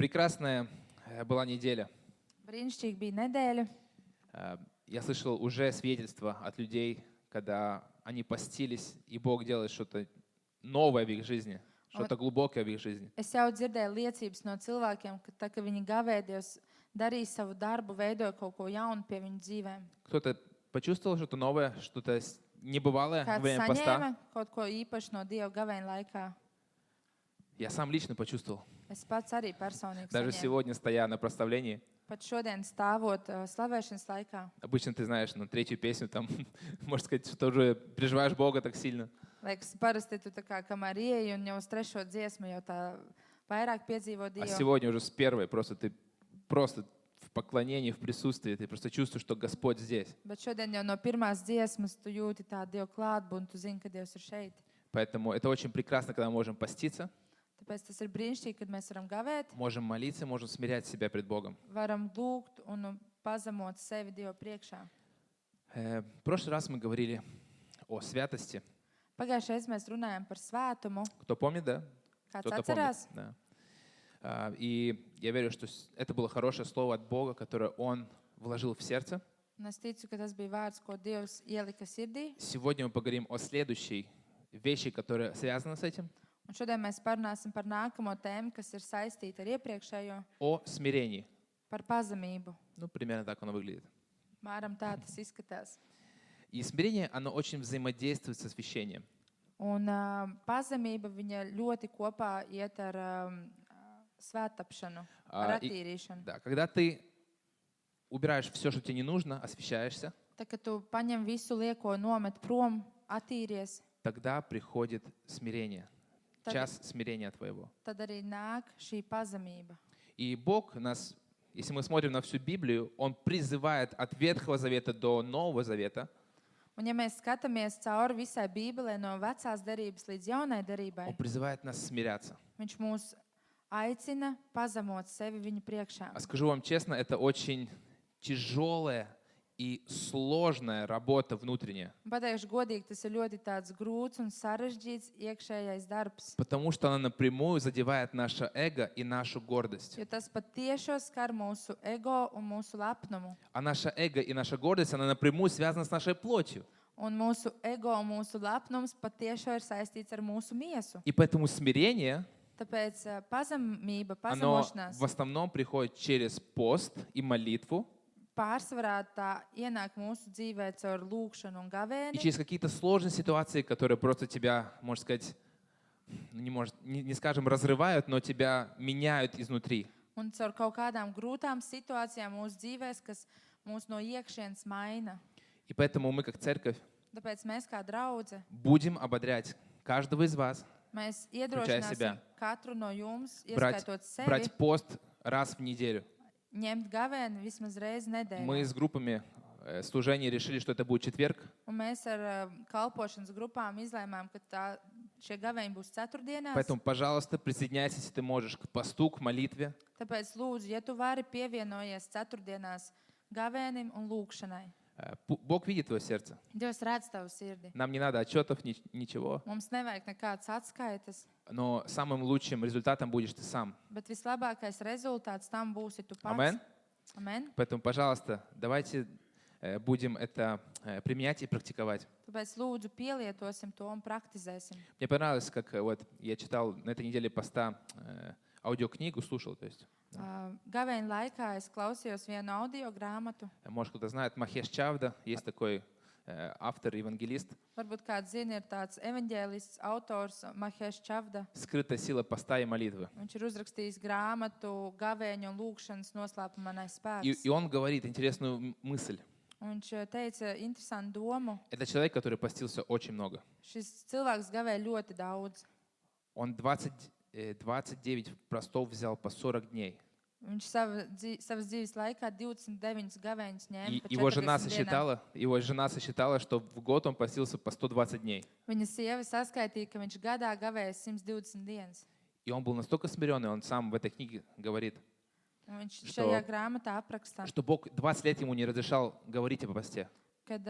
Прекрасная была неделя. Brīnišķīgi bija nedēļa. Я слышал уже свидетельства от людей, когда они постились, и Бог делает что-то новое в их жизни, что-то глубокое в их жизни. Es jau dzirdēju liecības no cilvēkiem, ka tā, ka viņi gavēja, Dievs darīja savu darbu, veidoja kaut ko jaunu pie viņu dzīvēm. Кто-то почувствовал что-то новое, что-то небывалое во Kāds время поста. saņēma kaut ko īpašu no Dieva gavēņa laikā. Я сам лично почувствовал. Es pats arī personīgi Даже saņēmu. сегодня, стоя на прославлении, Pat šodien stāvot slavēšanas laikā. обычно ты знаешь, на третью песню, там, можно сказать, что уже переживаешь Бога так сильно. Liekas, parasti tu tā kā kamēr ieeji un jau uz trešo dziesmu jau tā vairāk piedzīvo А Dievu. сегодня уже с первой ты просто в поклонении, в присутствии, ты просто чувствуешь, что Господь здесь. Bet šodien jau no pirmās dziesmas tu jūti tādu Dievu klātbūtni, tu zini, ka Dievs ir šeit. Поэтому это очень прекрасно, когда мы можем поститься, Tāpēc tas ir brīnišķīgi, kad mēs varam gavēt, можем молиться, можем смирять себя пред Богом. varam lūgt un pazemot sevi Dievu priekšā. В прошлый раз мы говорили о святости. Pagājušajā reizē mēs runājām par svētumu. Кто помнит, да? Kāds Кто-то atcerās? помнит. Да. И я верю, что это было хорошее слово от Бога, которое Он вложил в сердце. Un es ticu, ka tas bija vārds, ko Dievs ielika sirdī. Сегодня мы поговорим о следующей вещи, которая связана с этим, Un šodien mēs parunāsim par nākamo tēmu, kas ir saistīta ar iepriekšējo, о смирении. par pazemību. Ну, примерно так оно выглядит. Mēram tā tas izskatās. И смирение, оно очень взаимодействует с освящением. Un pazemība, viņa ļoti kopā iet ar svētapšanu, ar И- attīrīšanu. Да, когда ты убираешь все, что тебе не нужно, освящаешься, Tā, kad tu paņem visu lieko, nomet prom, attīries, тогда приходит смирение. Tad- Час смирения твоего. tad arī nāk šī pazemība. И Бог нас, если мы смотрим на всю Библию, Он призывает от Ветхого Завета до Нового Завета Un ja mēs skatāmies cauri visai Bībelē no vecās derības līdz jaunai derībai, Он призывает нас смиряться. viņš mūs aicina pazemot sevi viņa priekšā. А скажу вам честно, это очень тяжелая и сложная работа внутренняя, Un pateikšu godīgi, tas ir ļoti tāds grūts un sarežģīts iekšējais darbs, потому что она напрямую задевает наше эго и нашу гордость. jo tas patiešo skar mūsu ego un mūsu lepnumu. А наше эго и наша гордость, она напрямую связана с нашей плотью. Un mūsu ego un mūsu lepnums patiešo ir saistīts ar mūsu miesu. И поэтому смирение, Tāpēc pazemība, оно pazemošanās в основном приходит через пост и молитву, pārsvarā tā ienāk mūsu dzīvē caur lūgšanu un и gavēni через какие-то сложные ситуации, которые просто тебя, можно сказать, не скажем разрывают, но тебя меняют изнутри. un caur kaut kādām grūtām situācijām mūsu dzīvēs, kas mūs no iekšienes maina. И поэтому мы, как церковь, Tāpēc mēs kā draudze, будем ободрять каждого из вас, mēs себя. iedrošināsim katru no jums, брать, ieskaitot sevi, брать пост раз в неделю. ņemt gavēni vismaz reizi nedēļā. Мы с группами служения решили, что это будет четверг. Un mēs ar kalpošanas grupām izlēmām, ka šie gavēņi būs ceturtdienās. Поэтому, пожалуйста, присоединяйся, если ты можешь, к посту, к молитве. Tāpēc lūdzu, ja tu vari pievienojies ceturtdienās gavēnim un lūgšanai. Бог видит твое сердце. Dievs redz tavu sirdi. Нам не надо отчетов, ничего. Mums nevajag nekādas atskaites, Но самым лучшим результатом будешь ты сам. bet vislabākais rezultāts tam būsi tu pats. Amen. Amen. Поэтому, пожалуйста, давайте будем это применять и практиковать. Tāpēc lūdzu pielietosim to un praktizēsim. Мне понравилось, как вот я читал на этой неделе поста аудиокнигу, слушал, то есть. Gavēņa laikā es klausījos vienu audio grāmatu. Может, кто-то знает, Махеш Чавда, есть такой автор, евангелист. Varbūt kāds zina, ir tāds evaņģēlists, autors Mahēš Čavda. «Скрытая сила поста и молитвы». Viņš ir uzrakstījis grāmatu gavēņu un lūgšanas noslēpumanais И spēks. он говорит интересную мысль. Un viņš teica interesantu domu. Это человек, который постился очень много. Šis cilvēks gavēja ļoti daudz. Он 29 постов взял по 40 дней. Viņš savas dzīves laikā 29 gavēņus И ņēma pa его 40 dienām. жена сосчитала, что в год он постился по 120 дней. Viņa sieva saskaitīja, ka viņš gadā gavēja 120 dienas. И он был настолько смиренный, он сам в этой книге говорит, Un viņš Что- šajā grāmatā apraksta, что Бог 20 лет ему не разрешал говорить о посте. kad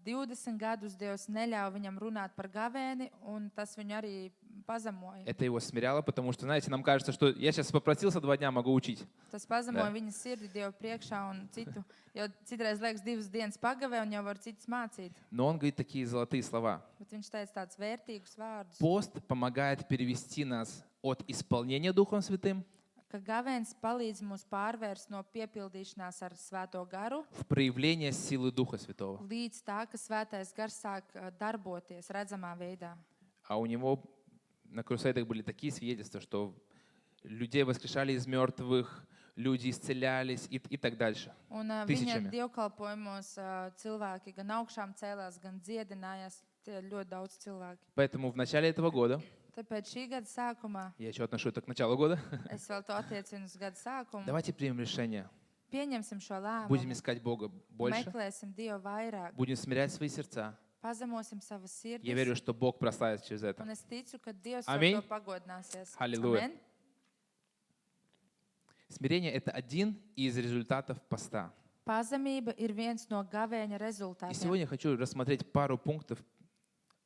20 gadus Dievs neļāva viņam runāt par gavēni, un tas viņu arī pazemoja. Это его смиряло, потому что, знаете, нам кажется, что я сейчас попросился 2 дня, могу учить. Tas pazemoja Jā. viņa sirdi Dievu priekšā un citu. Jo citreiz liekas 2 dienas pagavē un jau var citus mācīt. Но он говорит такие золотые слова. Bet viņš teica tādus vērtīgus vārdus. Пост помогает перевести нас от исполнения Духом Святым Ka gavēns palīdz mums pārvērst no piepildīšanās ar Svēto garu в проявление силы Духа Святого. līdz tā, ka Svētais gars sāk darboties redzamā veidā. А у него на крусейдах были такие свидетельства, что людей воскрешали из мертвых, люди исцелялись и так дальше. Un viņa Tūkstošiem. dievkalpojumos cilvēki gan augšām cēlās, gan dziedinājās. Tie ir ļoti daudz cilvēku. Поэтому в начале этого года, Tāpēc šī gada sākumā я еще отношу это к началу года, es vēl to attiecinu uz gada sākumu. давайте примем решение. Pieņemsim šo Будем lēmumu, искать Бога больше, meklēsim Dievu vairāk, будем смирять свои сердца. pazemosim savas Я sirdis. верю, что Бог прославится через это. Un es ticu, ka Dievs ar Аминь. to pagodināsies. Halleluja. Amen. Смирение — это один из результатов поста. Pazemība ir viens no gavēņa И rezultātiem. сегодня я хочу рассмотреть пару пунктов,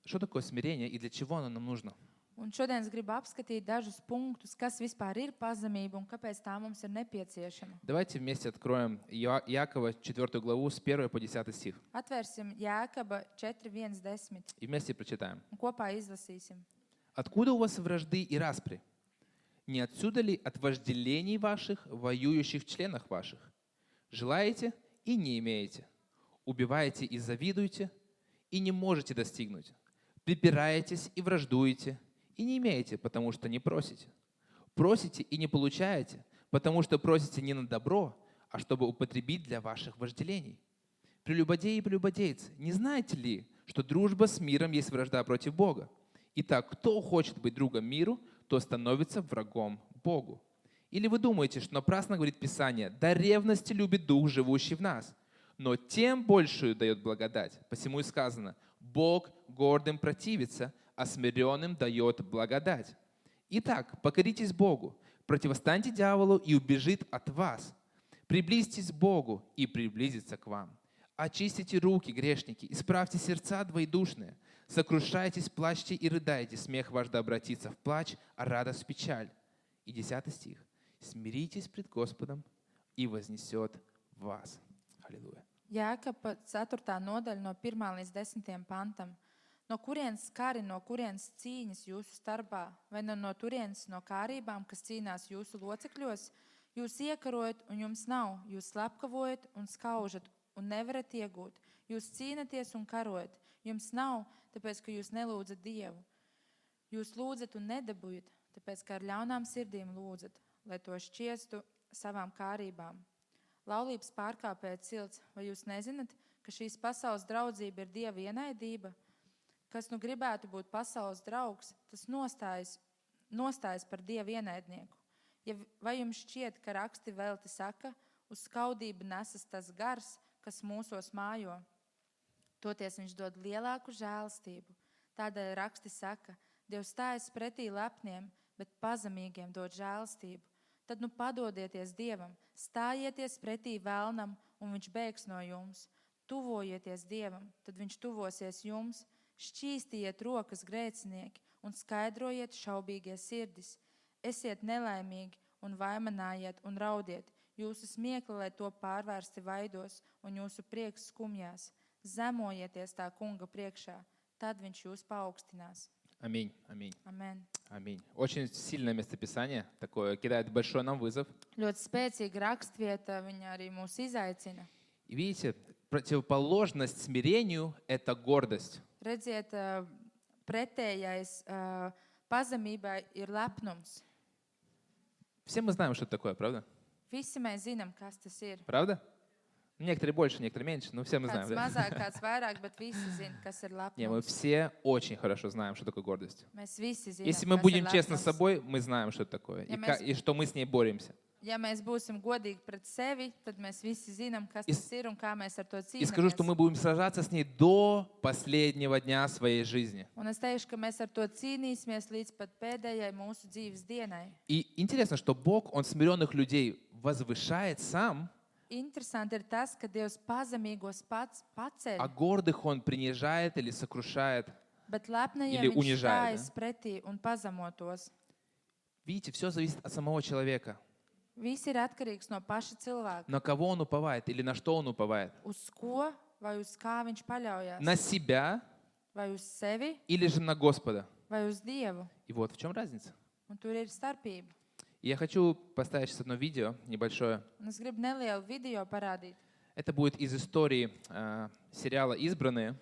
что такое смирение и для чего оно нам нужно. Un šodien es gribu apskatīt dažus punktus, kas vispār ir pazemība un kāpēc tā mums ir nepieciešama. Давайте вместе откроем Иакова 4 главу с 1 по 10 стих. Atvērsim Jēkaba 4.1.10 И вместе прочитаем. un kopā izlasīsim. «Откуда у вас вражды и распри? Не отсюда ли от вожделений ваших, воюющих в членах ваших? Желаете и не имеете. Убиваете и завидуете, и не можете достигнуть. Припираетесь и враждуете, и не имеете, потому что не просите. Просите и не получаете, потому что просите не на добро, а чтобы употребить для ваших вожделений. Прелюбодеи и прелюбодейцы, не знаете ли, что дружба с миром есть вражда против Бога? Итак, кто хочет быть другом миру, то становится врагом Богу. Или вы думаете, что напрасно говорит Писание, до ревности любит Дух, живущий в нас, но тем большую дает благодать. Посему и сказано, Бог гордым противится, а смиренным дает благодать. Итак, покоритесь Богу, противостаньте дьяволу и убежит от вас. Приблизьтесь к Богу и приблизится к вам. Очистите руки, грешники, исправьте сердца двоедушные. Сокрушайтесь, плачьте и рыдайте. Смех ваш да обратится в плач, а радость в печаль. И 10 стих. Смиритесь пред Господом, и вознесет вас. Аллилуйя. Jēkaba 4. nodaļa no 1. līdz 10. pantam. No kurienes kari, no kurienes cīņas jūsu starpā, vai no turienes no kārībām, kas cīnās jūsu locekļos, jūs iekarojat un jums nav, jūs slepkavojat un skaužat un nevarat iegūt, jūs cīnaties un karojat, jums nav, tāpēc, ka jūs nelūdzat Dievu. Jūs lūdzat un nedabūjat, tāpēc, ka ar ļaunām sirdīm lūdzat, lai to šķiestu savām kārībām. Laulības pārkāpēja cilts, vai jūs nezināt, ka šīs pasaules draudzība ir Dieva ienaidība? Kas nu gribētu būt pasaules draugs, tas nostājas par Dieva ienaidnieku. Vai jums šķiet, ka raksti velti saka, uz skaudību nesas tas gars, kas mūsos mājo? Toties viņš dod lielāku žēlastību. Tādēļ raksti saka, Dievs stājas pretī lepniem, bet pazemīgiem dod žēlastību. Tad nu padodieties Dievam, stājieties pretī vēlnam, un viņš bēgs no jums. Tuvojieties Dievam, tad viņš tuvosies jums. Šķīstiet rokas grēcinieki un skaidrojiet šaubīgie sirdis. Esiet nelaimīgi un vaimanājiet un raudiet. Jūsu smiekli, lai to pārvērsti vaidos un jūsu prieks skumjās. Zemojieties tā kunga priekšā, tad viņš jūs paaugstinās. Аминь. Аминь. Amen. Аминь. Очень сильное местописание, такое, кидает большой нам вызов. Ļoti spēcīga rakstvieta, viņa arī mūs izaicina. И видите, противоположность смирению – это гордость. Redziet, pretējais pazemībai ir lepnums. Все мы знаем, что это такое, правда? Visi mēs zinām, kas tas ir. Правда? Некоторые больше, некоторые меньше, но все мы знаем. Kāds Да? mazāk, kāds vairāk, bet visi zina, kas ir Не, мы lepnums. все очень хорошо знаем, что такое гордость. Mēs visi zinām, Если мы kas ir будем честны с lepnums. собой, мы знаем, что это такое, Ja mēs- и что мы с ней боремся. Ja mēs būsim godīgi pret sevi, tad mēs visi zinām, kas И tas ir un kā mēs ar to И скажу, что cīnāmies. мы будем сражаться с ней до последнего дня своей жизни. Un es teikšu, ka mēs ar to cīnīsimies līdz pat pēdējai mūsu dzīves dienai. И интересно, что Бог, Он смиренных людей возвышает сам, Interesanti ir tas, ka Dievs pazemīgos pats а paceļ, гордых Он принижает или сокрушает. Bet lepnajiem Или viņš унижает, stājas pretī un pazemo tos. Видите, все зависит от самого человека. Viss ir atkarīgs no paša cilvēka. На кого он уповает или на что он уповает? Uz ko vai uz kā viņš paļaujas? На себя Vai uz sevi или же на Господа? vai uz Dievu? И вот в чем разница. Un tur ir starpība. И я хочу поставить сейчас одно видео небольшое. Un es gribu nelielu video parādīt. Это будет из истории сериала «Избранные»,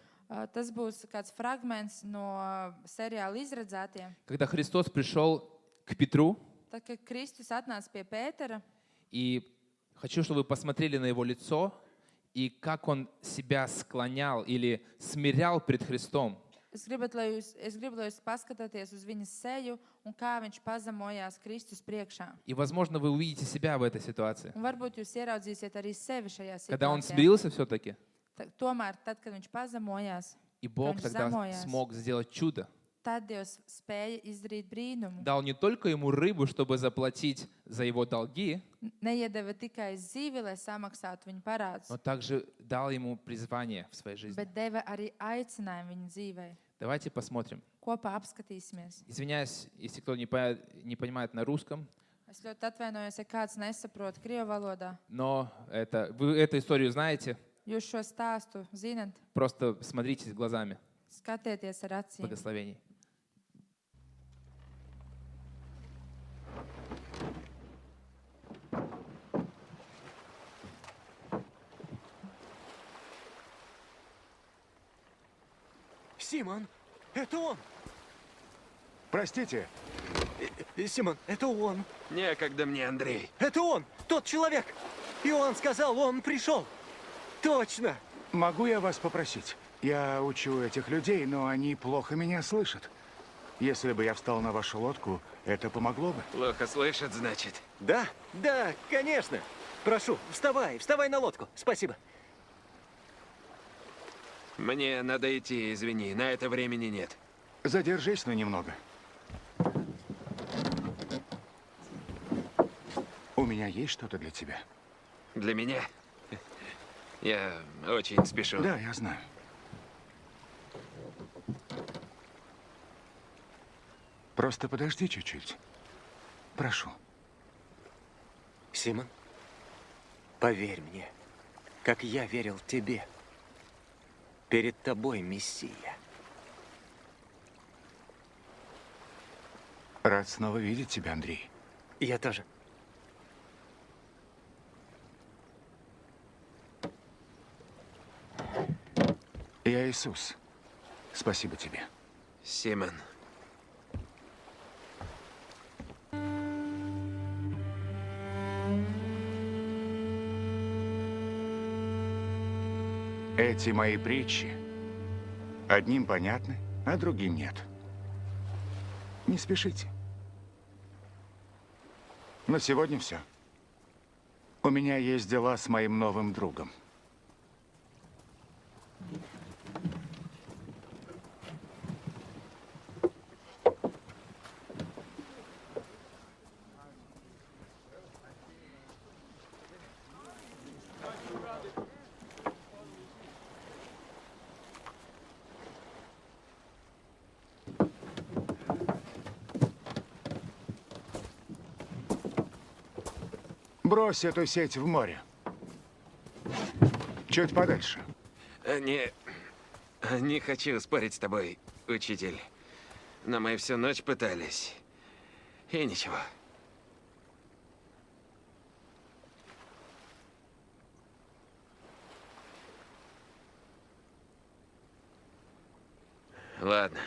Tas būs kāds fragments no seriāla Izredzētie. когда Христос пришел к Петру, Tad, kad Kristus atnāca pie Pētera, и хочу, чтобы вы посмотрели на его лицо, и как он себя склонял или смирял пред Христом. es gribu, lai jūs paskatāties uz viņa seju un kā viņš pazemojās Kristus priekšā. И, возможно, вы увидите себя в этой ситуации. Un varbūt jūs ieraudzīsiet arī sevi šajā Когда он situācijā. смирился все-таки, Tomēr, tad, kad viņš pazemojās, и Бог viņš тогда zemojās, смог сделать чудо. tad Dievs spēja izdarīt brīnumu. Дал не только ему рыбу, чтобы заплатить за его долги, Neiedeva tikai zivi, lai samaksātu viņa parādus, но также дал ему призвание в своей жизни. bet deva arī aicinājumu viņa dzīvē. Давайте посмотрим. Kopā apskatīsimies. Извиняюсь, если кто не понимает на русском, Es ļoti atvainojos, ja kāds nesaprot krievu valodā. но вы эту историю знаете. Jūs šo stāstu zinat, Просто смотрите глазами. skatieties ar acīm. Благословений. Симон, это он! Простите, Симон, это он! Некогда мне, Андрей. Это он! Тот человек! Иоанн сказал, он пришел! Точно! могу я вас попросить? Я учу этих людей, но они плохо меня слышат. Если бы я встал на вашу лодку, это помогло бы. Плохо слышит, значит. Да, да, конечно! Прошу, вставай, вставай на лодку. Спасибо. Мне надо идти, извини, на это времени нет. Задержись на немного. У меня есть что-то для тебя. Для меня? Я очень спешу. Да, я знаю. Просто подожди чуть-чуть. Прошу. Симон, поверь мне, как я верил тебе. Перед тобой Мессия. Рад снова видеть тебя, Андрей. Я тоже. Я Иисус. Спасибо тебе. Симон. Эти мои притчи одним понятны, а другим нет. Не спешите. На сегодня все. У меня есть дела с моим новым другом. Брось эту сеть в море. Чуть подальше. Не хочу спорить с тобой, учитель. Но мы всю ночь пытались. И ничего. Ладно.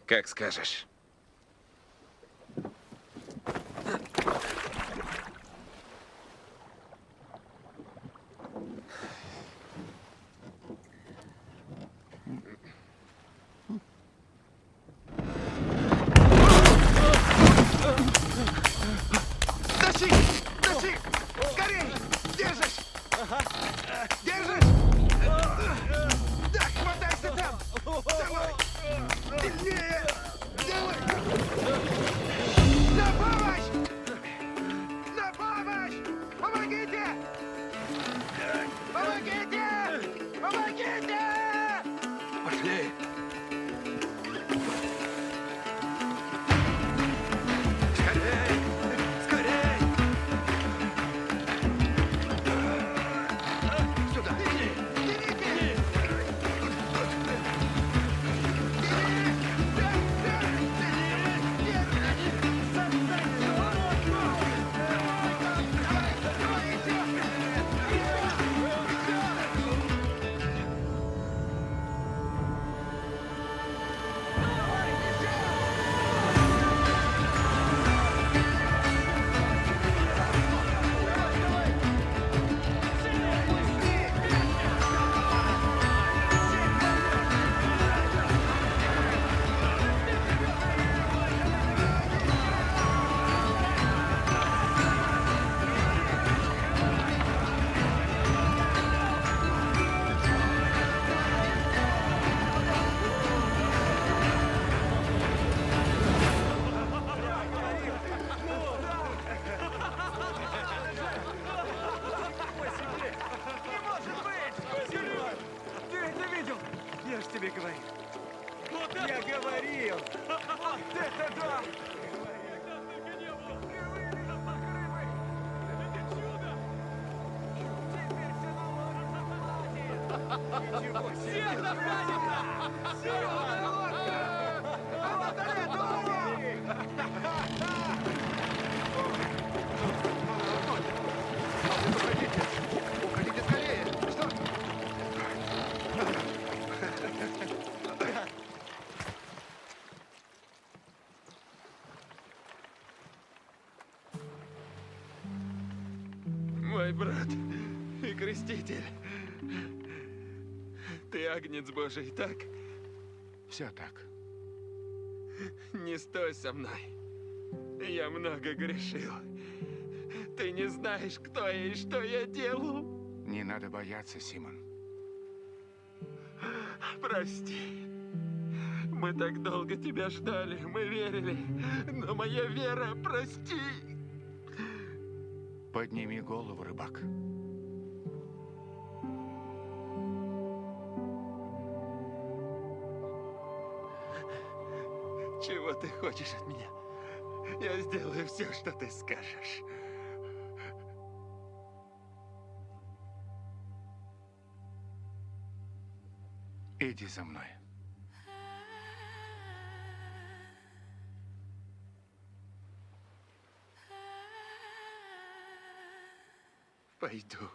Как скажешь. Тащи! Тащи! Скорей! Держишь! Держишь! Да, хватайся там! Давай! Сильнее! Давай! На помощь! На помощь! Помогите! Помогите! Помогите! Пошли. Уходите скорее! Что? Мой брат и креститель. Ты агнец Божий, так? Все так. Не стой со мной. Я много грешил. Ты не знаешь, кто я и что я делал. Не надо бояться, Симон. Прости. Мы так долго тебя ждали, мы верили. Но моя вера, прости. Подними голову, рыбак. Чего ты хочешь от меня? Я сделаю все, что ты скажешь. Иди за мной. Пойду.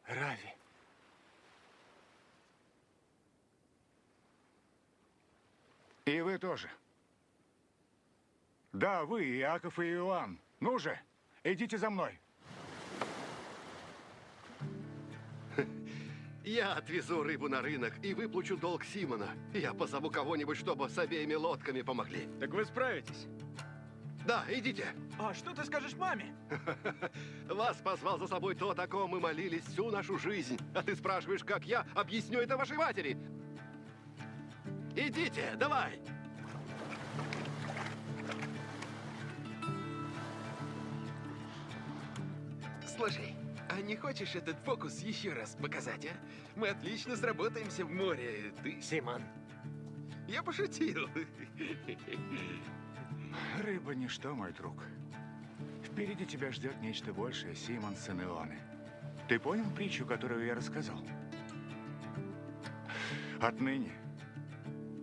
Рави. И вы тоже. Да, вы, Иаков и Иоанн. Ну же, идите за мной. Я отвезу рыбу на рынок и выплачу долг Симона. Я позову кого-нибудь, чтобы с обеими лодками помогли. Так вы справитесь? Да, идите. А что ты скажешь маме? Вас позвал за собой тот, о ком мы молились всю нашу жизнь. А ты спрашиваешь, как я объясню это вашей матери? Идите, давай! Слушай, а не хочешь этот фокус еще раз показать, а? Мы отлично сработаемся в море. Ты... Симон, Я пошутил. Рыба ничто, мой друг. Впереди тебя ждет нечто большее, Симон, сын Ионы. Ты понял притчу, которую я рассказал? Отныне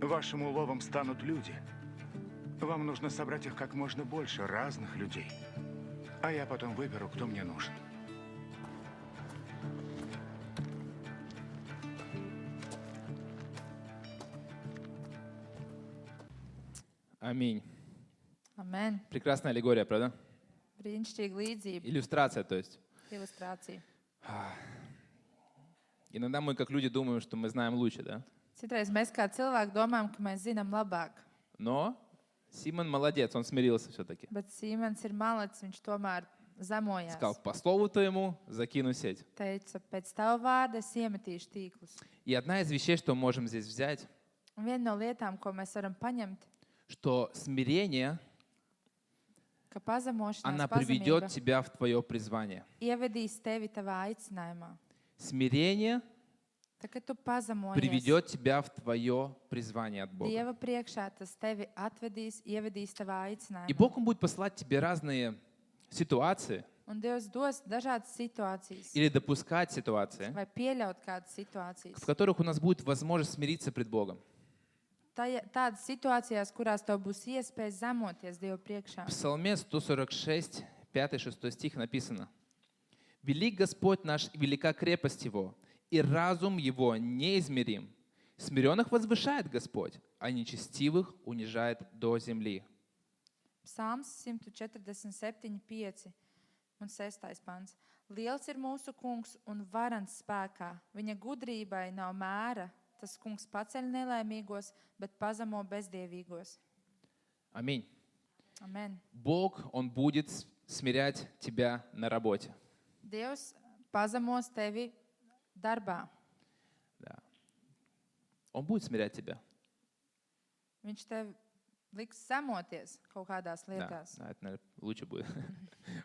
вашим уловом станут люди. Вам нужно собрать их как можно больше, разных людей. А я потом выберу, кто мне нужен. Аминь. Amen. Прекрасная аллегория, правда? Brīnišķīga līdzība, Иллюстрация, то есть. ilustrācija. Иногда мы, как люди, думаем, что мы знаем лучше, да? Citreiz mēs kā cilvēki domājam, ka mēs zinām labāk, Но Симон молодец, он смирился все-таки. bet Sīmens ir malacis, viņš tomēr zemojās. Сказал, по слову твоему закину сеть. Teica, pēc tava vārda es iemetīšu tīklus. И одна из вещей, что мы можем здесь взять, Un viena no lietām, ko mēs varam paņemt, что смирение, ka pazemošanās, она приведет pazemība тебя в твое призвание. ievedīs tevi tavā aicinājumā. Смирение Tā, kad tu pazemojies приведет тебя в твое призвание от Бога. Dieva priekšā, tas tevi atvedīs, ievedīs tavā И aicinājumā. Бог, Он будет посылать тебе разные ситуации Un Dievs dos dažādas situācijas или допускать ситуации, vai pieļaut kādas situācijas. в которых у нас будет возможность смириться пред Богом. Tādas situācijās, kurās tev būs iespēja zemoties Dievu priekšā. В Псалме 146, 5-6 стих написано: «Велик Господь наш, и велика крепость Его, и разум Его неизмерим. Смиренных возвышает Господь, а нечестивых унижает до земли». Psalms 147, 5 un 6 pants. Liels ir mūsu kungs un varants spēkā. Viņa gudrībai nav mēra. Tas kungs paceļ nelaimīgos, bet pazemo bezdievīgos. Аминь. Amen. Бог, Он будет смирять тебя на работе. Dievs pazemos tevi darbā. Да. Он будет смирять тебя. Viņš tev liks zemoties kaut kādās Да, lietās. да, это, наверное, лучше будет.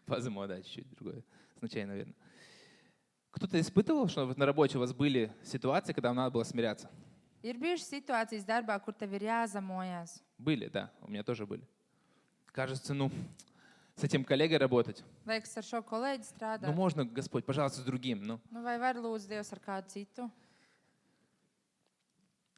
Позамо, да, чуть-чуть другое значение, наверное. Кто-то испытывал, что вот на работе у вас были ситуации, когда вам надо было смиряться? Ir bijušas situācijas darbā, kur tev ir jāzemojās. Были, да, у меня тоже были. Кажется, ну, с этим коллегой работать. Liekas, ar šo kolēģi Ну, strādāt. можно, Господь, пожалуйста, с другим. Ну, Nu, vai var lūdzu Dievs ar kādu citu?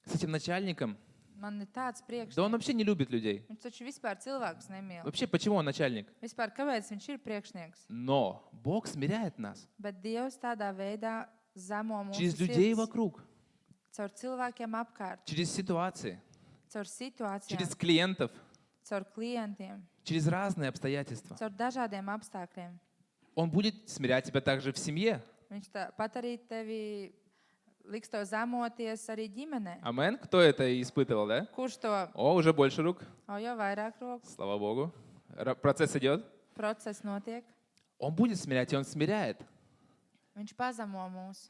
с этим начальником. Man ir tāds Да он priekšnieks. вообще не любит людей. Viņš taču vispār cilvēkus nemīl. Вообще, почему он начальник? Vispār, kāpēc viņš ir priekšnieks? Но Бог смиряет нас Bet Dievs tādā veidā zemo mūsu через людей sirds, вокруг, caur cilvēkiem apkārt, через ситуации, caur situācijām, через клиентов, caur klientiem, через разные обстоятельства. caur dažādiem apstākļiem. Он будет смирять тебя также в семье. Viņš tāpat arī tevi liks tev zemoties arī ģimenē. Амен. Кто это испытывал, да? Kurš to О, уже больше рук. jau vairāk roku Слава Богу. Процесс идет. process notiek? Он будет смирять, и он смиряет. Viņš pazemo mūs.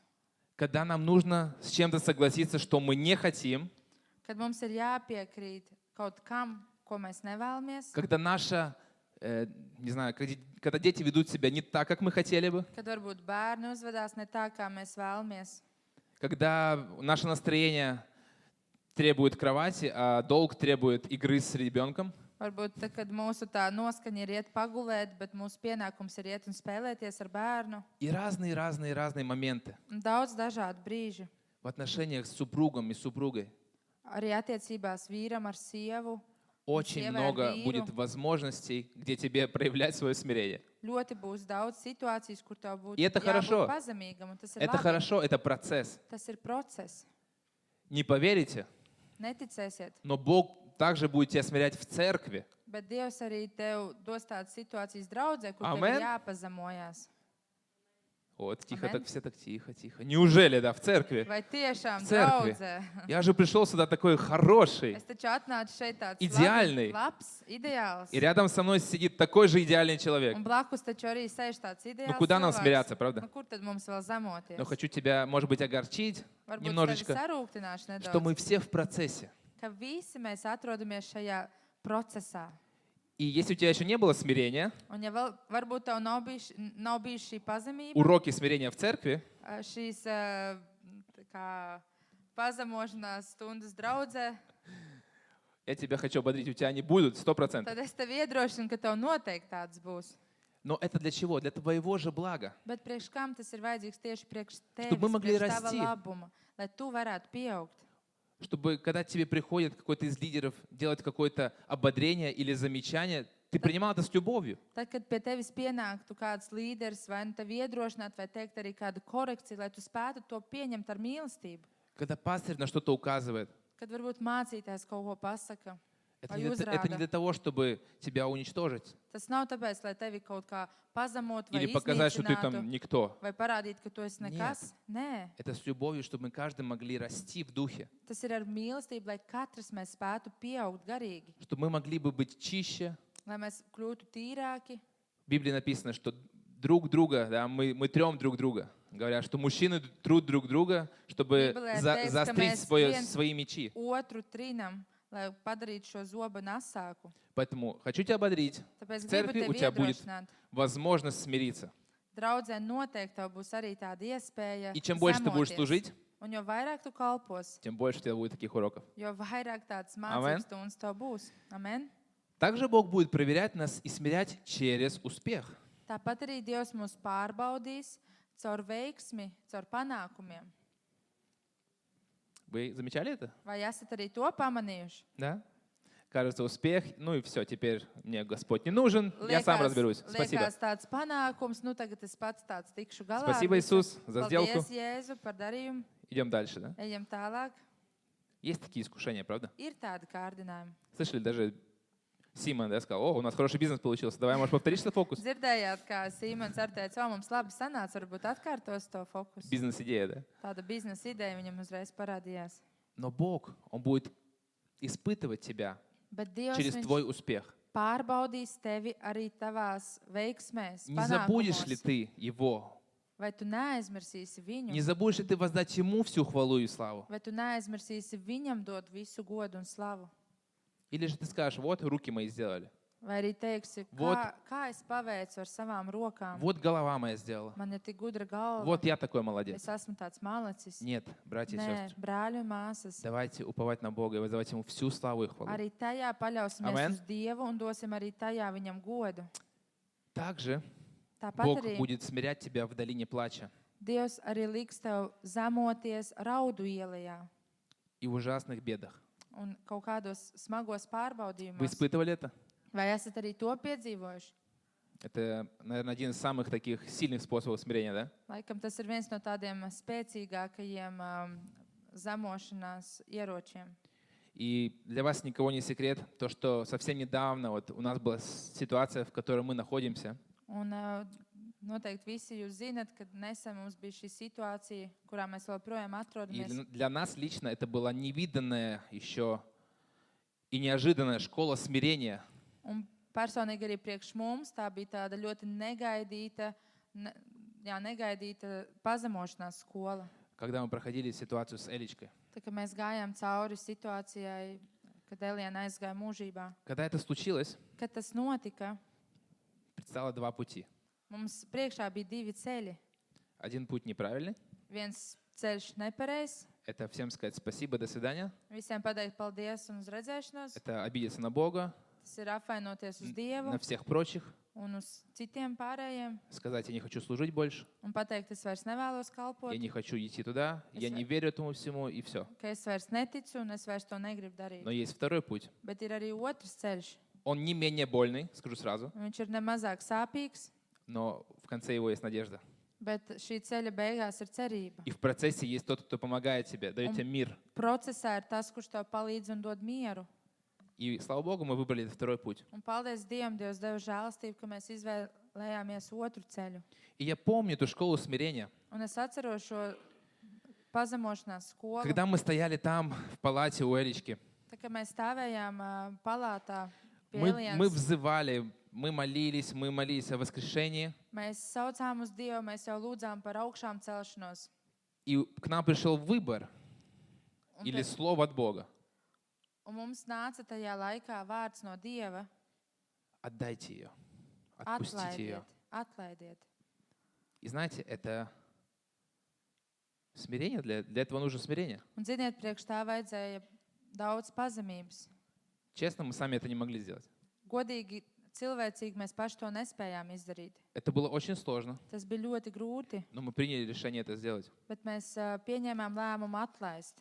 Когда нам нужно с чем-то согласиться, что мы не хотим, Kad mums ir jāpiekrīt kaut kam, ko mēs nevēlamies, когда не знаю, когда дети ведут себя не так, как мы хотели бы, kad varbūt bērni uzvedās ne tā, kā mēs vēlamies, когда наше настроение требует кровати, а долг требует игры с ребенком, varbūt tad, kad mūsu tā noskaņa ir iet pagulēt, bet mūsu pienākums ir iet un spēlēties ar bērnu. и разные моменты Un daudz dažādu brīžu. в отношениях с супругом и супругой. Arī attiecībās vīram ar sievu. Очень Север, много Виру. будет возможностей, где тебе проявлять свое смирение. Ļoti būs daudz situācijas, kur tev būtu И это хорошо. jābūt pazemīgam. Un tas ir Это labi. хорошо, это процесс. Tas ir process. Не поверите, Neticēsiet. но Бог также будет тебя смирять в церкви. Bet Dievs arī tev dos tādas situācijas draudzē, kur tev Amen. ir jāpazemojās. Вот, тихо, Амен. так все так тихо, тихо. Неужели, да, в церкви? Vai tiešām В церкви. draudzē? Я же пришел сюда такой хороший. Es taču atnācu šeit tāds Ideālny. labs, ideāls. И рядом со мной сидит такой же идеальный человек. Un blakus taču arī sēž tāds ideāls куда нам cilvēks. смиряться, правда? Nu, kur tad mums vēl zemoties? Но хочу тебя, может быть, огорчить Varbūt tevi немножечко, sarūktināšu что мы nedaudz. все в процессе. Ka visi mēs atrodamies šajā procesā. И если у тебя еще не было смирения, Un ja vēl, varbūt tev nav bijusi šī pazemība, уроки смирения в церкви, šīs tā kā pazemošanās stundas draudzē, я тебя хочу ободрить, у тебя они будут 100%. tad es tev iedrošinu, ka tev noteikti tāds būs. Но это для чего? Для твоего же блага. Bet priekš kam tas ir vajadzīgs tieši priekš Чтобы мы tevis, могли priekš tava расти. labuma, lai tu varētu pieaugt. Чтобы когда тебе приходит какой-то из лидеров делать какое-то ободрение или замечание, ты принимал это с любовью. Tad, kad pie tevis pienāktu kāds līderis, vai nu tevi iedrošināt, vai teikt arī kādu korekciju, lai tu spētu to pieņemt ar mīlestību. Когда пастырь на что-то указывает, Kad varbūt mācītājs kaut ko pasaka, это vai не для uzrāda. того, чтобы тебя уничтожить Tas nav tāpēc, lai tevi kaut kā pazemot vai или показать, что ты iznīcinātu, там никто. vai parādīt, ka tu esi nekas. Nē, Это с любовью, чтобы мы каждый могли расти в духе, tas ir ar mīlestību, lai katrs mēs spētu pieaugt garīgi, чтобы мы могли бы быть чище. lai mēs kļūtu tīrāki. В Библии написано, что друг друга, да, мы трем друг друга. Говорят, что мужчины трут друг друга, чтобы Библия teikts, ka заострить mēs viens свои мечи. Otru trinam, lai padarītu šo zobu asāku. Поэтому хочу тебя ободрить. Tāpēc В gribu церкви у tevi тебя будет iedrošināt. возможность смириться. Draudzē noteikti tev būs arī tāda iespēja. И чем больше ты будешь zemoties. служить, Un jo vairāk tu kalpos, тем больше у тебя будет таких уроков. jo vairāk tādas Amen. mācības stundas tev būs. Amen. Также Бог будет проверять нас и смирять через успех. Tāpat arī Dievs mūs pārbaudīs caur veiksmi, caur panākumiem. Вы замечали это? Vai esat arī to pamanījuši? Да? Кажется, успех, ну и все, теперь мне Господь не нужен, я сам разберусь. Спасибо. Liekas tāds panākums, nu tagad es pats tāds tikšu galā. Спасибо, ar visu. Иисус, за сделку. Paldies, Jēzu, par darījumu. Идем дальше, да? Ejam tālāk. Есть такие искушения, правда? Ir tādi kārdinājumi. Слышали, даже Симон, да, сказал, о, у нас хороший бизнес получился, давай, может, повторишь этот фокус? Dzirdējāt, kā Sīmens ar teicu, o, mums labi sanāca, varbūt atkārtos to fokusu. Бизнес-идея, да? Tāda biznesa ideja viņam uzreiz parādījās. Но Бог, Он будет испытывать тебя Bet Dievs через viņš твой успех. pārbaudīs tevi arī tavās veiksmēs, Не забудешь ли panākumos. ты Его? Vai tu neaizmirsīsi viņu? Не забудешь ли ты воздать Ему всю хвалу и славу? Vai tu neaizmirsīsi viņam dot visu godu un slavu? Или же ты скажешь, вот, руки мои сделали, Vai arī teiksi, Vot. kā es paveicu ar savām rokām? вот голова моя сделала, Man ir tik gudra galva. вот я такой молодец. Es esmu tāds malacis. Нет, братья и Nē, сестры, brāļi un māsas. давайте уповать на Бога и воздавать Ему всю славу и хвалу. Arī tajā paļausimies Amen. uz Dievu un dosim arī tajā viņam godu. Также Tāpat Бог arī будет смирять тебя в долине плача Dievs arī liks tev zemoties raudu ielā и в ужасных бедах. un kaut kādos smagos Вы pārbaudījumos. испытывали это? Vai esat arī to piedzīvojuši? Это, наверное, один из самых таких сильных способов смирения, да? Laikam tas ir viens no tādiem spēcīgākajiem zemošanās ieročiem. И для вас никого не секрет, то, что совсем недавно вот у нас была ситуация, в которой мы находимся. Un noteikti visi jūs zinat, ka nesen mums bija šī situācija, kurā mēs joprojām И atrodamies. для нас лично это была невиданная еще и неожиданная школа смирения. Un personīgi arī priekš mums tā bija tāda ļoti negaidīta pazemošanās skola. Когда мы проходили ситуацию с Элечкой. Tā kā mēs gājām cauri situācijai, kad Eliena aizgāja mūžībā. Когда это случилось, Kad tas notika, предстало два пути. mums priekšā bija divi ceļi. Один путь неправильный. Viens ceļš nepareizs, Это всем сказать спасибо, до свидания. visiem pateikt paldies un uz redzēšanos. Это обидеться на Бога, Tas ir apvainoties uz Dievu на всех прочих. un uz citiem pārējiem Сказать, я не хочу служить больше. un pateikt, es vairs nevēlos kalpot, Я не хочу идти туда. Я не верю этому всему, и все. ka es vairs neticu un es vairs to negribu darīt. Но есть второй путь. Bet ir arī otrs ceļš. Он не менее больный, скажу сразу. Viņš ir nemazāk sāpīgs, Но в конце его есть надежда. bet šī ceļa beigās ir cerība. И в процессе есть тот, кто помогает тебе, дает тебе мир. Procesā ir tas, kurš tev palīdz un dod mieru. И слава Богу, мы выбрали этот второй путь. Un paldies Dievam, Dievs deva žēlastību, ka mēs izvēlējāmies otru ceļu. И я помню эту школу смирения. Un es atceros šo pazemošanās skolu. Когда мы стояли там, в палате у Элечки, Tā kā mēs stāvējām palātā pie мы Elienas, взывали, мы молились о воскрешении. mēs saucām uz Dievu, mēs jau lūdzām par augšām celšanos. И к нам пришел выбор Un, или te, слово от Бога. un mums nāca tajā laikā vārds no Dieva: Отдайте ее, отпустите ее. Atlaidiet. И знаете, это смирение, для этого нужно смирение. Un ziniet, priekš tā vajadzēja daudz pazemības. Честно, мы сами это не могли сделать. Godīgi, cilvēcīgi mēs paši to nespējām izdarīt. Это было очень сложно, Tas bija ļoti grūti, но мы приняли решение это сделать. bet mēs pieņēmām lēmumu atlaist.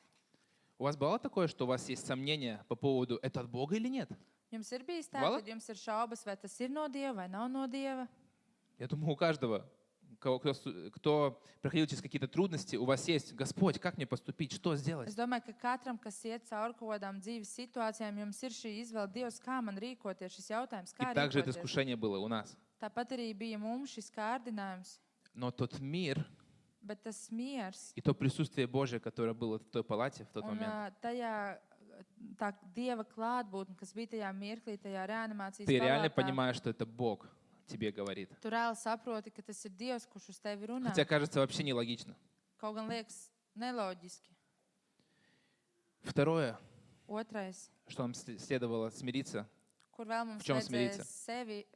У вас бывало такое, что у вас есть сомнения по поводу, это от Бога или нет? Jums ir bijis tā, Vala? ka jums ir šaubas, vai tas ir no Dieva vai nav no Dieva? Я думаю, у каждого, кто проходил через какие-то трудности, у вас есть, Господь, как мне поступить, что сделать? Es domāju, ka katram, kas iet cauri kaut kādām dzīves situācijām, jums ir šī izvēle, Dievs, kā man rīkoties, šis jautājums, И kā также это rīkoties. искушение было у нас. Tāpat arī bija mums šis kārdinājums, Но тот мир bet tas miers и то присутствие Божие, которое было в той палате в тот un момент, tajā tā Dieva klātbūtne, kas bija tajā mirklī, tajā reanimācijas ты реально palātā, понимаешь, что это Бог тебе говорит. tu reāli saproti, ka tas ir Dievs, kurš uz tevi runā. Хотя кажется вообще нелогично. Kaut gan liekas neloģiski. Второе, Otrais, что нам следовало смириться, kur vēl mums В čom vajadzēja smириться? sevi,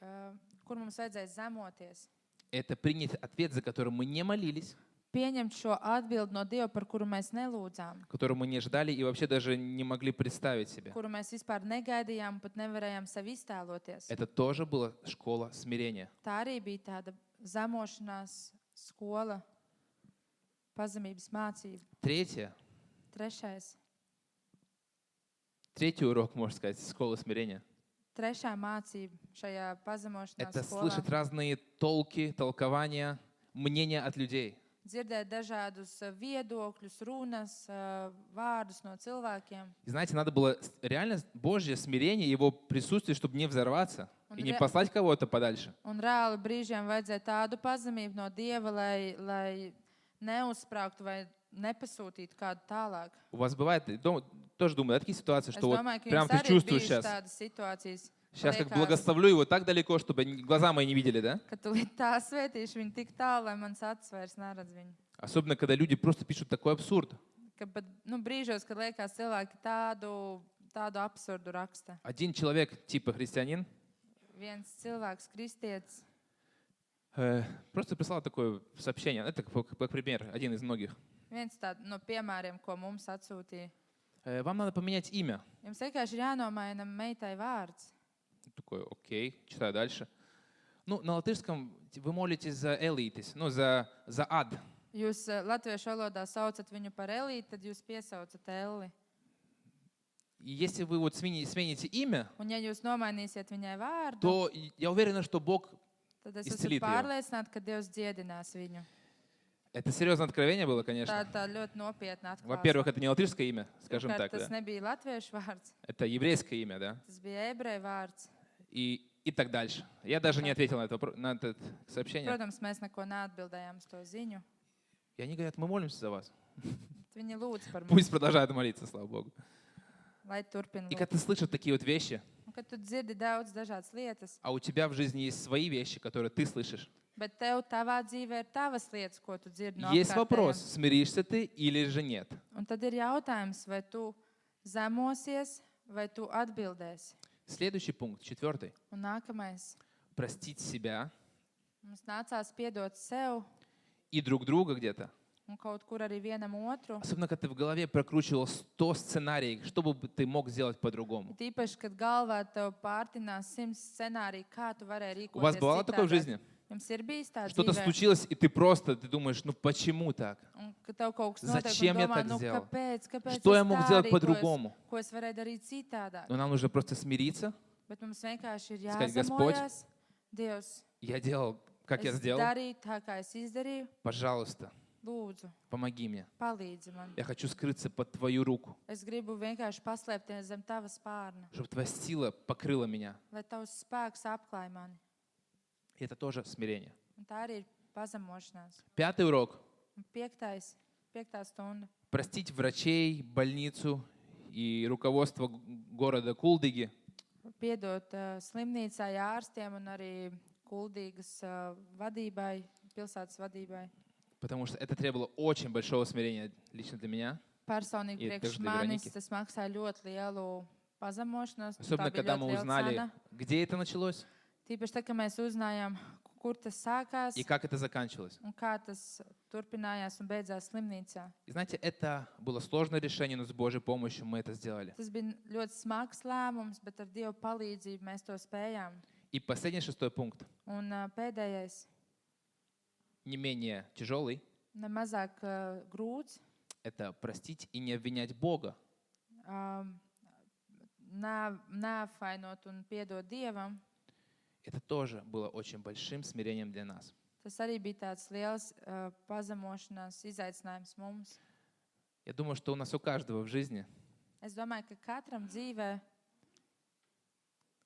kur mums vajadzēja zemoties. это принять ответ, за который мы не молились, Pieņemt šo atbildi no Dieva, par kuru mēs nelūdzām, который мы не ждали и вообще даже не могли представить себе. kuru mēs vispār negaidījām, pat nevarējām sev iztēloties. Это тоже была школа смирения. Tā arī bija tāda zemošanās skola, pazemības mācība. Третье, Tretий урок, можно сказать, школы смирения. Trešā mācība šajā pazemošanās Это skolā. слышать разные толки, толкования, мнения от людей. Dzirdēt dažādus viedokļus, runas, vārdus no cilvēkiem. И знаете, надо было реально Божье смирение, Его присутствие, чтобы не взорваться и не послать кого-то подальше. Un reāli brīžiem vajadzēja tādu pazemību no Dieva, lai neuzsprāgtu vai nepasūtītu kādu tālāk. У вас бывает, тоже думаю, такие ситуации, Es что вот domāju, ka прям jums ты arī чувствуешь bijušas сейчас, tādas situācijas, сейчас как liekas, благословлю Его так далеко, чтобы глаза мои не видели, да? ka tu tā svētīši viņu tik tālu, lai mans acis vairs neredz viņu. Особенно, когда люди просто пишут такой абсурд. Ka pat brīžos, kad liekas cilvēki tādu absurdu raksta. Один человек, типа христианин, Viens cilvēks, kristietis, просто прислал такое сообщение. Это как пример, один из многих. viens no piemēriem, ko mums atsūtīja. Вам надо поменять имя. Jums vienkārši ir jānomaina meitai vārds. Такой, окей, читаю дальше. Ну, на латышском вы молитесь за элитис, ну, за ад. Jūs latviešu valodā saucat viņu par elīti, tad jūs piesaucat Elli. И если вы вот смените имя, Un ja jūs nomainīsiet viņai vārdu, то я уверен, что Бог... tad es izcilīt esmu viņu. pārliecināta, ka Dievs dziedinās viņu. Это серьезное откровение было, конечно. Tā ļoti nopietna Во-первых, atklāsme. это не латышское имя, скажем так, Tas да. nebija latviešu vārds, Это еврейское имя, да. tas bija ebreju vārds. И так дальше. Я даже не ответил на это сообщение. Protams, mēs neko neatbildējām uz to ziņu. И они говорят, мы молимся за вас. Viņi lūdz par mums, Пусть продолжают молиться, слава Богу. lai turpina И когда lūgt. ты слышишь такие вот вещи, Un, kad tu dzirdi daudz dažādas lietas, а у тебя в жизни есть свои вещи, которые ты слышишь, bet tev tavā dzīvē ir tavas lietas, ko tu dzirdi no есть вопрос, apkārtējiem. смиришься ты или же нет. Un tad ir jautājums, vai tu zemosies, vai tu atbildēsi. Следующий пункт, 4. Un nākamais. Простить себя Mums nācās piedot sev и друг друга где-то. un kaut kur arī vienam otru. Особенно, когда ты в голове прокручивал 100 сценариев, что бы ты мог сделать по-другому. Tīpaši, kad galvā tev pārtinās 100 scenāriju, kā tu varēji У вас rīkoties бывало такое в citādāk. жизни? Jums ir bijis tā Что-то dzīvē, случилось, и ты думаешь, ну почему так? un ka tev kaut kas Зачем я notiek, un так domā, nu сделал? kāpēc Что es я мог tā сделать rīkojos, по-другому? ko es varēju darīt citādāk. Но нам нужно просто смириться. Bet mums vienkārši ir Сказать, Господь, jāzemojās. Dievs, Я делал, как я es сделал. darīju tā, kā es izdarīju. Пожалуйста, Lūdzu, помоги мне. palīdzi man. Я хочу скрыться под Твою руку, Es gribu vienkārši paslēpties zem tava spārna, чтобы Твоя сила покрыла меня. lai tavs spēks apklāj mani. И это тоже смирение. Un tā arī ir pazemošanās. 5. урок. Un piektā stunda. Простить врачей, больницу и руководство города Кулдыги. Piedot slimnīcai, ārstiem un arī Kuldīgas vadībai, pilsētas vadībai. Потому что это требовало очень большого смирения лично для меня. Personīgi Ir priekš dažādi manis Veroniki. tas maksāja ļoti lielu pazemošanos. un Особенно, Tā bija когда ļoti мы liela узнали, cena. где это началось Tīpaši tad, kad mēs uzzinājām, kur tas sākās и как это заканчивалось. un kā tas turpinājās un beidzās slimnīcā. И знаете, это было сложное решение, но с Божьей помощью мы это сделали. Tas bija ļoti smags lēmums, bet ar Dieva palīdzību mēs to spējām. И последний 6 пункт, Un pēdējais, не менее тяжелый, nemazāk grūts, это простить и не обвинять Бога. neapvainot un piedot Dievam. Это тоже было очень большим смирением для нас. Tas arī bija tāds liels pazemošanās izaicinājums mums. Я думаю, что у нас у каждого в жизни, Es domāju, ka katram dzīvē,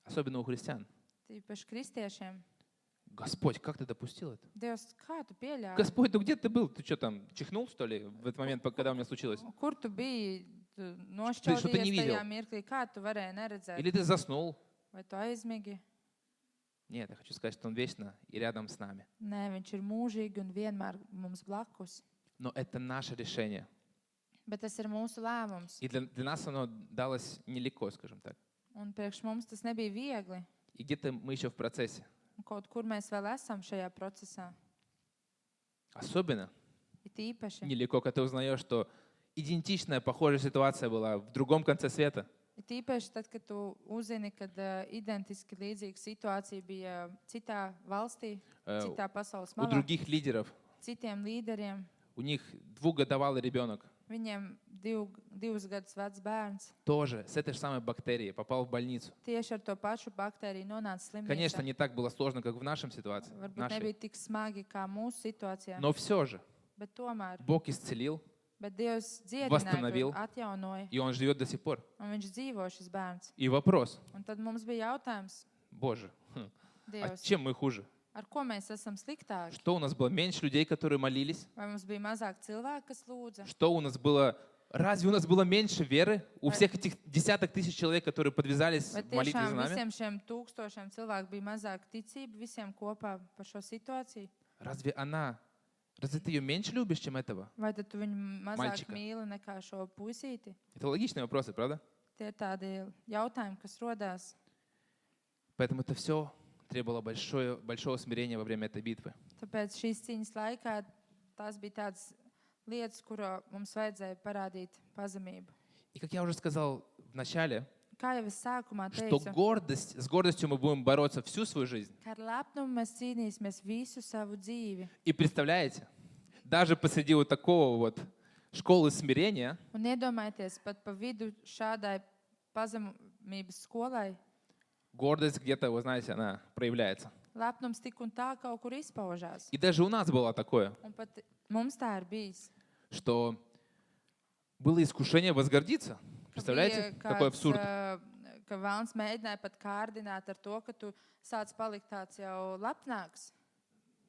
особенно у христиан, tīpaši kristiešiem, Господь, как ты допустил это? Dievs, kā tu pieļāvi? Господь, ну где ты был? Ты что там, чихнул, что ли, в этот момент, когда у меня случилось? Kur tu biji? Tu Что ты не nošķaudījies видел? tajā mirklī, kā tu varēji neredzēt? Или ты заснул? Vai tu aizmigi? Нет, я хочу сказать, что Он вечно и рядом с нами. Nē, viņš ir mūžīgi un vienmēr mums blakus. Но это наше решение. Bet tas ir mūsu lēmums. И для нас оно далось нелегко, скажем так. Un priekš mums tas nebija viegli. И где-то мы еще в процессе. Un kaut kur mēs vēl esam šajā procesā. Особенно Ir tīpaši. нелегко, когда ты узнаешь, что идентичная, похожая ситуация была в другом конце света. Ir tīpaši tad, kad tu uzzini, ka identiski līdzīga situācija bija citā valstī, Э, citā pasaules У malā, других лидеров. citiem līderiem. У них 2-годовалый ребенок Viņiem divus gadus vecs bērns тоже с этой же самой бактерией попал в больницу. tieši ar to pašu baktēriju nonāca Конечно, slimnīcā. не так было сложно, как в нашем ситуации. Varbūt Нашей. nebija tik smagi kā mūsu situācijā, Но все же bet tomēr. Бог исцелил, Bet Dievs Восстановил. dziedināja, atjaunoja, и он живет до сих пор. un viņš dzīvo šis bērns. И вопрос, Un tad mums bija jautājums, Боже, а Dievs, чем мы хуже? ar ko mēs esam sliktāki? Что у нас было меньше людей, которые молились? Vai mums bija mazāk cilvēku, kas lūdza? Что у нас было? Разве у нас было меньше веры у всех этих десяток тысяч человек, которые подвязались Vai в молитве tiešām за нами? visiem šiem tūkstošiem cilvēku bija mazāk ticība visiem kopā par šo situāciju? Разве ты ее меньше любишь, чем этого? Vai tad tu viņu mazāk Maļķika. mīli nekā šo puisīti? Это логичные вопросы, правда? Tie ir tādi jautājumi, kas rodās. Поэтому это все требовало большого смирения во время этой битвы. Tāpēc šīs cīņas laikā tās bija tādas lietas, kuro mums vajadzēja parādīt pazemību. И как я уже сказал в начале, kā jau es sākumā что teicu, с гордостью мы будем бороться всю свою жизнь. ka ar lepnumu mēs cīnīsimies visu savu dzīvi. И представляете, даже посреди вот такого вот школы смирения Un iedomājieties, pat pa vidu šādai pazemības skolai, гордость где-то, вы знаете, она проявляется. lepnums tik un tā kaut kur izpaužās. И даже у нас было такое, Un pat mums tā ir bijis. что было искушение возгордиться. Ka Представляете, bija какой kāds, абсурд? ka Vēlns mēģināja pat kārdināt ar to, ka tu sāc palikt tāds jau lepnāks.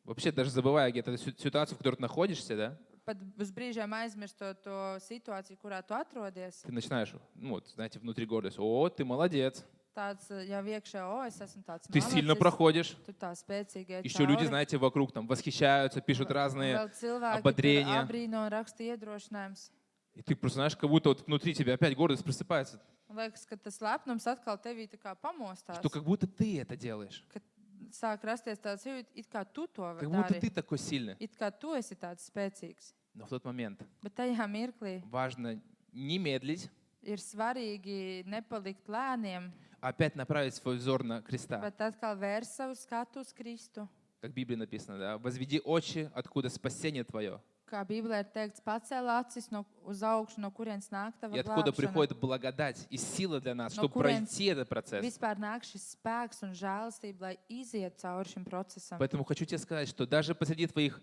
Вообще даже забывая где-то ситуацию, в которой ты находишься, да, Pat uz brīžiem aizmirstot to situāciju, kurā tu atrodies. ты начинаешь, ну вот, знаете, внутри гордость. О, ты молодец, Tāds jau iekšā, o, es esmu tāds ты сильно malacis, проходишь. tu tā spēcīgi iet Еще люди, cauri. знаете, вокруг там восхищаются, пишут разные, Vēl cilvēki ободрения. abrīno un raksta iedrošinājums. и ты просто знаешь, как будто вот внутри тебя опять гордость просыпается, Liekas, ka tas lepnums atkal tevī tā kā pamostās. что как будто ты это делаешь, Kad sāk rasties tāds jūtas, it kā tu to как будто dari. ты такой сильный. It kā tu esi tāds spēcīgs. Но в тот момент Bet tajā mirklī важно не медлить, ir svarīgi nepalikt lēniem, а опять направить свой взор на креста. bet atkal vērst savu skatu uz Kristu. Как в Библии написано, да? «Возведи очи, откуда спасение твое, Kā Bībelē ir teikts, pacēl acis uz augšu, no kurienes nāk tava и откуда glābšana. приходит благодать и сила для нас, No чтобы kurienes пройти этот процесс». Vispār nāk šis spēks un žēlastība, lai iziet cauri šim procesam. Поэтому хочу тебе сказать, что даже посреди твоих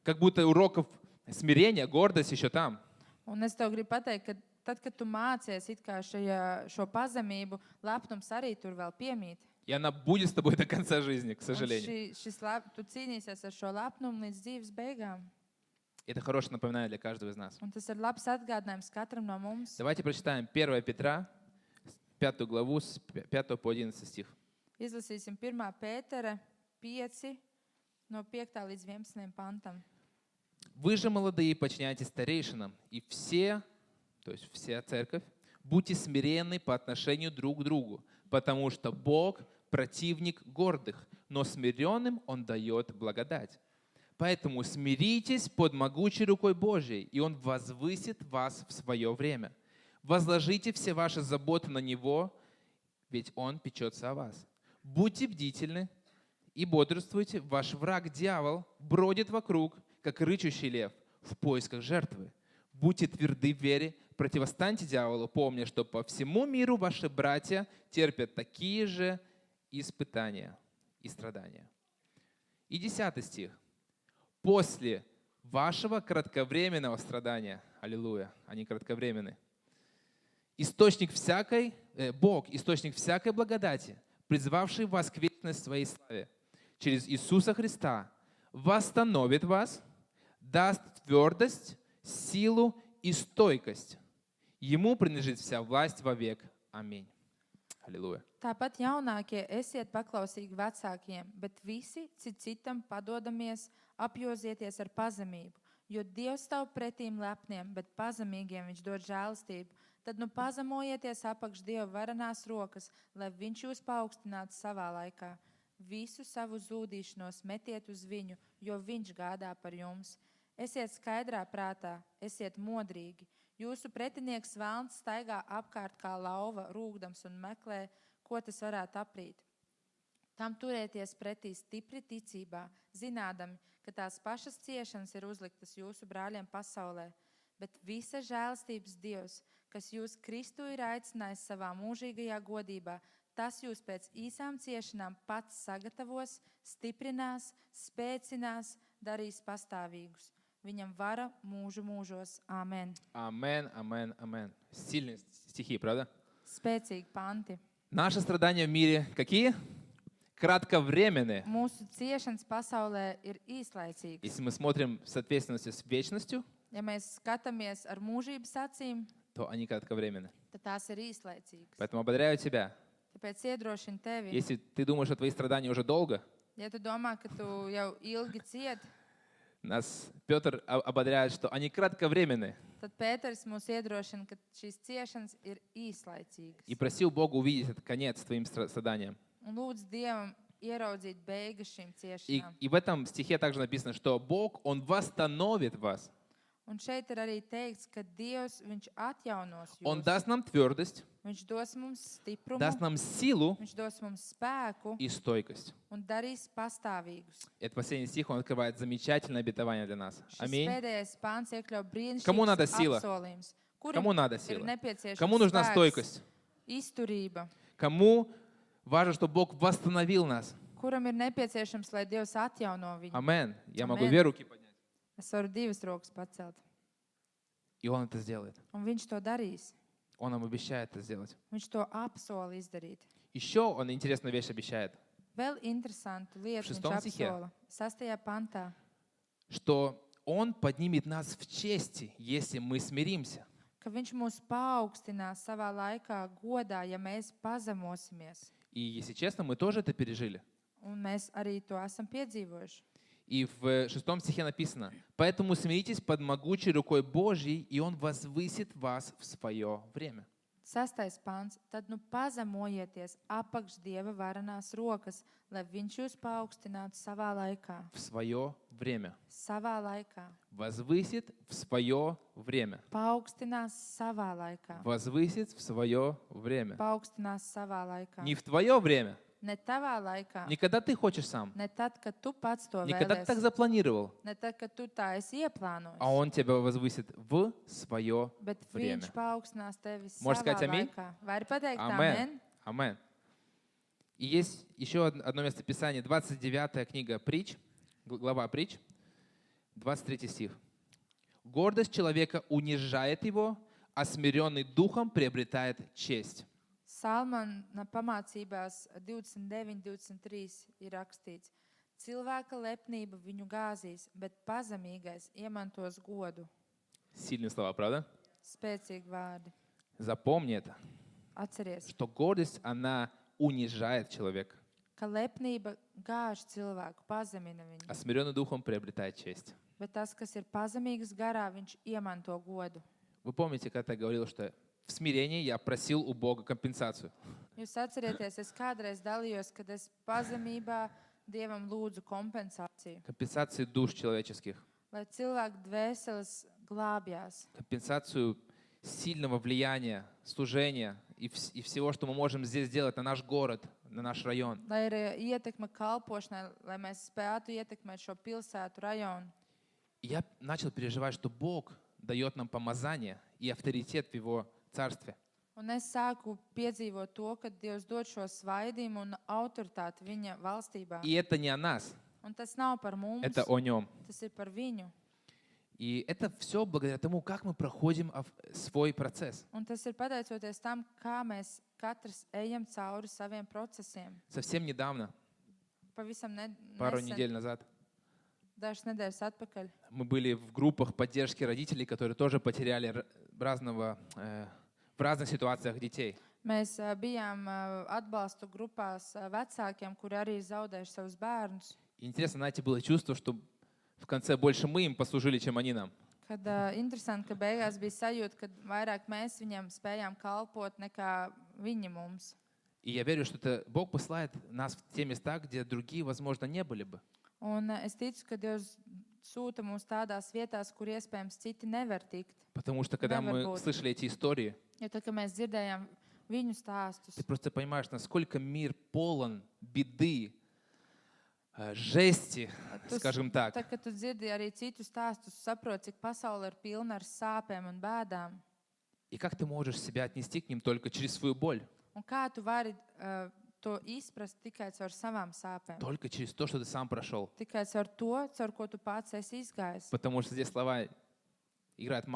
как будто уроков смирения, гордость еще там. Un es tev gribu pateikt, ka tad, kad tu mācies it kā šo pazemību, lepnums arī tur vēl piemīt. И она будет с тобой до конца жизни, к Un сожалению. tu cīnīsies ar šo lepnumu līdz dzīves beigām. Это хорошее напоминание для каждого из нас. Un tas ir labs atgādinājums katram no mums. Давайте прочитаем 1 Петра, 5 главу, с 5 по 11 стих. Izlasīsim 1. Pētera 5, no 5. līdz 11. pantam. «Вы же, молодые, подчиняйтесь старейшинам, и все, то есть вся церковь, будьте смиренны по отношению друг к другу, потому что Бог противник гордых, но смиренным Он дает благодать. Поэтому смиритесь под могучей рукой Божьей, и Он возвысит вас в свое время. Возложите все ваши заботы на Него, ведь Он печется о вас. Будьте бдительны и бодрствуйте. Ваш враг, дьявол, бродит вокруг, как рычащий лев, в поисках жертвы. Будьте тверды в вере, противостаньте дьяволу, помня, что по всему миру ваши братья терпят такие же испытания и страдания». И 10 стих. «После вашего кратковременного страдания», аллилуйя, они кратковременны, Бог, источник всякой благодати, призвавший вас к вечной своей славе, через Иисуса Христа, восстановит вас, даст твердость, силу и стойкость. Ему принадлежит вся власть вовек. Аминь. Аллилуйя. Tāpat jaunākie esiet paklausīgi vecākiem, bet visi citam padodamies, apjozieties ar pazemību, jo Dievs stāv pretīm lepniem, bet pazemīgiem viņš dod žēlastību. Tad nu pazemojieties apakš Dieva varenās rokas, lai viņš jūs paaugstinātu savā laikā. Visu savu zūdīšanos metiet uz viņu, jo viņš gādā par jums. Esiet skaidrā prātā, esiet modrīgi. Jūsu pretinieks Vēlns staigā apkārt kā lauva, rūgdams un meklē, ko tas varētu aprīt. Tam turēties pretī stipri ticībā, zinādami, ka tās pašas ciešanas ir uzliktas jūsu brāļiem pasaulē, bet visa žēlastības Dievs, kas jūs Kristu ir aicinājis savā mūžīgajā godībā, tas jūs pēc īsām ciešanām pats sagatavos, stiprinās, spēcinās, darīs pastāvīgus. Viņam vara mūžu mūžos. Āmen. Амен, амен, амен. Сильные стихи, правда? Spēcīgi panti. Наши страдания в мире какие? Кратковременные. Mūsu ciešanas pasaulē ir īslaicīgas. Если мы смотрим в соответственности с вечностью, Ja mēs skatāmies ar mūžības acīm, то они кратковременны. tad tās ir īslaicīgas. Поэтому ободряю тебя. Tāpēc iedrošinu tevi. Если ты думаешь, что твои страдания уже долго, Ja tu domā, ka tu jau ilgi cieti, нас Петр ободряет, что они кратковременны. tad Pēters mūs iedrošina, ka šīs ciešanas ir īslaicīgas. И просил Бога увидеть этот конец твоим страданиям. Un lūdz Dievam ieraudzīt beigas šīm И ciešanām. в этом стихе также написано, что Бог, Он восстановит вас. Un šeit ir arī teikts, ka Dievs, viņš atjaunos Он jūs. даст нам твердость, Viņš dos mums stiprumu, даст нам силу viņš dos mums spēku и стойкость. un darīs pastāvīgus. Этот последний стих, он открывает замечательное обетование для нас. Šis Аминь. pēdējais pāns iekļauj Kому надо сила? brīnišķīgus apsolījumus. Кому надо Ir сила? nepieciešams Кому нужна spēks, стойкость? izturība, Кому важно, чтобы Бог восстановил нас? kuram ir nepieciešams, lai Dievs atjauno viņu. Амен. Я могу Амен. две руки поднять. Es varu divas rokas pacelt. И Он это сделает. Un viņš to darīs. Он нам обещает это сделать. Viņš to apsola izdarīt. Еще Он интересную вещь обещает, Vēl interesantu lietu viņš šestom stihе. apsola. 6. pantā. что Он поднимет нас в чести, если мы смиримся. Ka viņš mūs paaugstinās savā laikā godā, ja mēs pazemosimies. И, если честно, мы тоже это пережили. Un mēs arī to esam piedzīvojuši. И в 6 стихе написано: «Поэтому смиритесь под могучей рукой Божьей, и Он возвысит вас в свое время». 6. pants. Tad nu pazemojieties apakš Dieva varenās rokas, lai viņš jūs paaugstinātu savā laikā. В свое время. Savā laikā. Возвысит в свое время. Paaugstinās savā laikā. Возвысит в свое время. Paaugstinās savā laikā. Не в твое время, Ne tavā laikā. не когда ты хочешь сам, Ne tad, kad tu pats to не когда ты так vēlēsi. запланировал, Ne tad, kad tu tā esi ieplānojis. а Он тебя возвысит в свое Bet время. viņš paaugstinās tevi Можешь savā сказать аминь? laikā. Vari pateikt Амен. amen? Амен. И есть еще одно место Писания, 29 книга Притч, глава Притч, 23 стих. «Гордость человека унижает его, а смиренный духом приобретает честь». Salmana pamācībās 29.23 ir rakstīts: Cilvēka lepnība viņu gāzīs, bet pazemīgais iemantos godu. Сильные слова, правда? Spēcīgi vārdi. Запомни это, Atceries, что гордость, она унижает человека, ka lepnība gāž cilvēku, pazemina viņu. а смиренный духом приобретает честь. Bet tas, kas ir pazemīgs garā, viņš iemanto godu. Вы помните, когда я говорил, что в смирении я просил у Бога компенсацию. Jūs atcerieties, es kādreiz dalījos, kad es pazemībā Dievam lūdzu kompensāciju, Компенсацию душ человеческих. lai cilvēku dvēseles glābjās, Компенсацию сильного влияния, служения и всего, что мы можем здесь сделать на наш город, на наш район. lai ir ietekme kalpošanai, lai mēs spētu ietekmēt šo pilsētu rajonu. И я начал переживать, что Бог дает нам помазание и авторитет в Его Царстве. Un es sāku piedzīvot to, ka Dievs dod šo svaidījumu un autoritāti viņa valstībā. И это не о нас, Un tas nav par mums, это о Нем. tas ir par viņu. И это все благодаря тому, как мы проходим свой процесс. Un tas ir pateicoties tam, kā mēs katrs ejam cauri saviem procesiem. Совсем недавно, Pavisam пару nesen, недель назад, dažas nedēļas atpakaļ, мы были в группах поддержки родителей, которые тоже потеряли в разных ситуациях детей. mēs bijām atbalstu grupās vecākiem, kuri arī zaudējuši savus bērnus. И интересно, знаете, было чувство, что в конце больше мы им послужили, чем они нам. Kad interesanti, ka beigās bija sajūta, ka vairāk mēs viņam spējām kalpot nekā viņi mums. И я верю, что это Бог посылает нас в те места, где другие, возможно, не были бы. Un es ticu, ka Dievs sūta mūs tādās vietās, kur iespējams citi nevar tikt. Потому что когда мы Nevar būt. слышали эти истории, Jo tad, kad mēs dzirdējām viņu stāstus, ты просто понимаешь, насколько мир полон беды, жести, tu, скажем так. tad, kad tu dzirdi arī citu stāstus, saproti, cik pasaule ir pilna ar sāpēm un bēdām. И как ты можешь себя отнести к ним только через свою боль, Un kā tu vari to izprast tikai caur savām sāpēm? только через то, что ты сам прошел. Tikai caur to, caur ko tu pats esi izgājis. Потому что здесь слова играют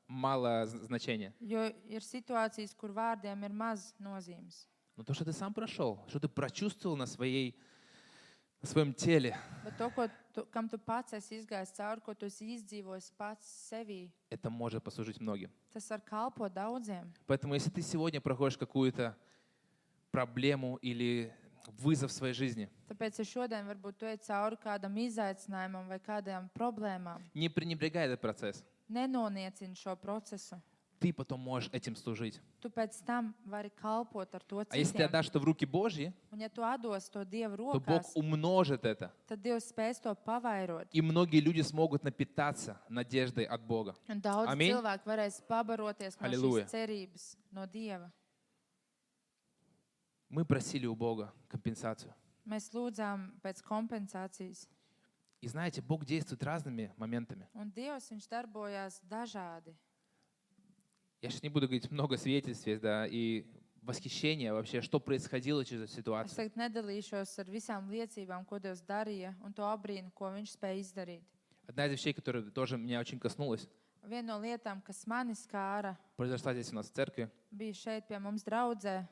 мало значения. Jo ir situācijas, kur vārdiem ir maz nozīmes. Но то, что ты сам прошел, что ты прочувствовал на своем теле, Bet to, kam tu pats esi izgājis cauri, ko tu esi izdzīvojis pats sevī, это может послужить многим. tas var kalpot daudziem. Поэтому если ты сегодня проходишь какую-то проблему или вызов в своей жизни, Tāpēc, ja šodien varbūt tu ej cauri kādam izaicinājumam vai kādām problēmām, не пренебрегай этот процесс. nenoniecini šo procesu. Ты потом можешь этим служить. Tu pēc tam vari kalpot ar to А если ты citiem. отдашь это в руки Божьи, Un ja tu atdos to Dievu то Бог rokās, умножит это. tad Dievs spēs to pavairot. И многие люди смогут напитаться надеждой от Бога. Un daudz Amin. cilvēku varēs pabaroties no Halleluja. šīs cerības, no Dieva. Мы просили у Бога компенсацию. Mēs lūdzām pēc kompensācijas. И знаете, Бог действует разными моментами. Un Dievs, viņš darbojās dažādi. Я сейчас не буду говорить много свидетельств, да, и восхищения вообще, что происходило через эту Es ситуацию. tagad nedalīšos ar visām liecībām, ko Dievs darīja, un to abrīnu, ko viņš spēja izdarīt. Одна из вещей, которая тоже меня очень коснулась, Viena no lietām, kas mani skāra, произошла здесь у нас в церкви. bija šeit pie mums draudzē.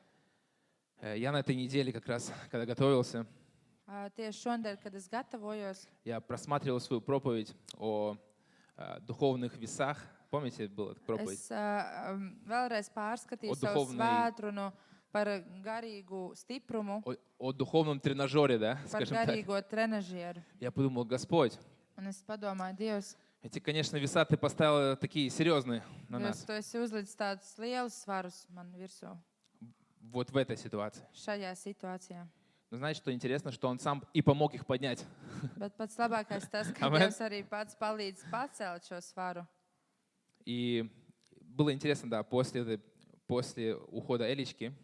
Я на этой неделе как раз, когда готовился, Tieši šodien, kad es gatavojos, я просматривал свою проповедь о духовных весах. Помните, была эта проповедь? es vēlreiz pārskatīju O savu duhovnai- svētrunu par garīgu stiprumu, О духовном тренажере, да, par скажем так. garīgo trenažieru. Я подумал, Господь, Un es padomāju, Dievs, эти, конечно, веса ты поставил такие серьезные на Dievs, нас tu esi uzlicis tādus lielus svarus man virsū вот в этой ситуации. šajā situācijā. Но знаете, что интересно, что Он сам и помог их поднять. Bet pats labākais tas, ka Amen. Dievs arī pats palīdz pacelt šo svaru. И было интересно, да, после ухода Элечки,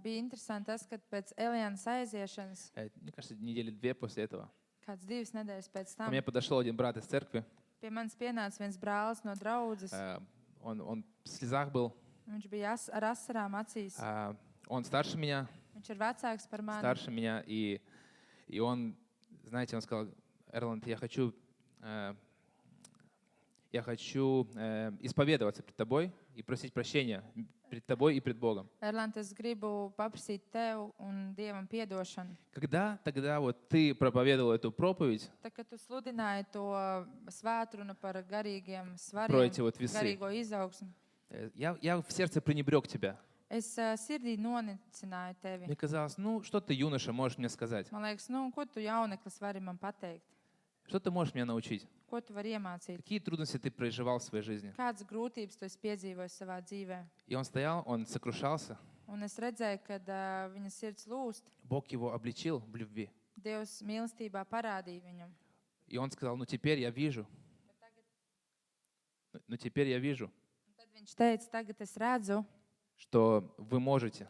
Bija interesanti tas, ka pēc Elianas aiziešanas, мне кажется, недели 2 после этого, kāds 2 nedēļas pēc ко tam, мне подошел один брат из церкви. pie manis pienāca viens brālis no draudzes. Он в слезах был. Viņš bija ar asarām acīs. Он старше меня, Viņš ir vecāks par mani. старше меня. И он, знаете, он сказал, Эрланд, я хочу исповедоваться пред тобой и просить прощения пред тобой и пред Богом. Erlant, es gribu paprasīt tev un Dievam piedošanu. Когда тогда вот ты проповедовал эту проповедь Tā, kad tu sludināji to svētrunu par garīgiem про svariem, эти вот весы, garīgo izaugsmu, я в сердце пренебрег тебя. es sirdī nonicināju tevi. Мне казалось, ну, что ты, юноша, можешь мне сказать? Man liekas, nu, ko tu jauneklis vari man pateikt? Что ты можешь меня научить? Ko tu vari iemācīt? Какие трудности ты проживал в своей жизни? Kādas grūtības tu esi piedzīvojis savā dzīvē? И он стоял, он сокрушался. Un es redzēju, ka viņa sirds lūst. Bог его обличил в любви. Dievs mīlestībā parādīja viņam. И он сказал, ну теперь я вижу. Ну теперь я вижу, Un tad viņš teica, tagad es redzu, что вы можете,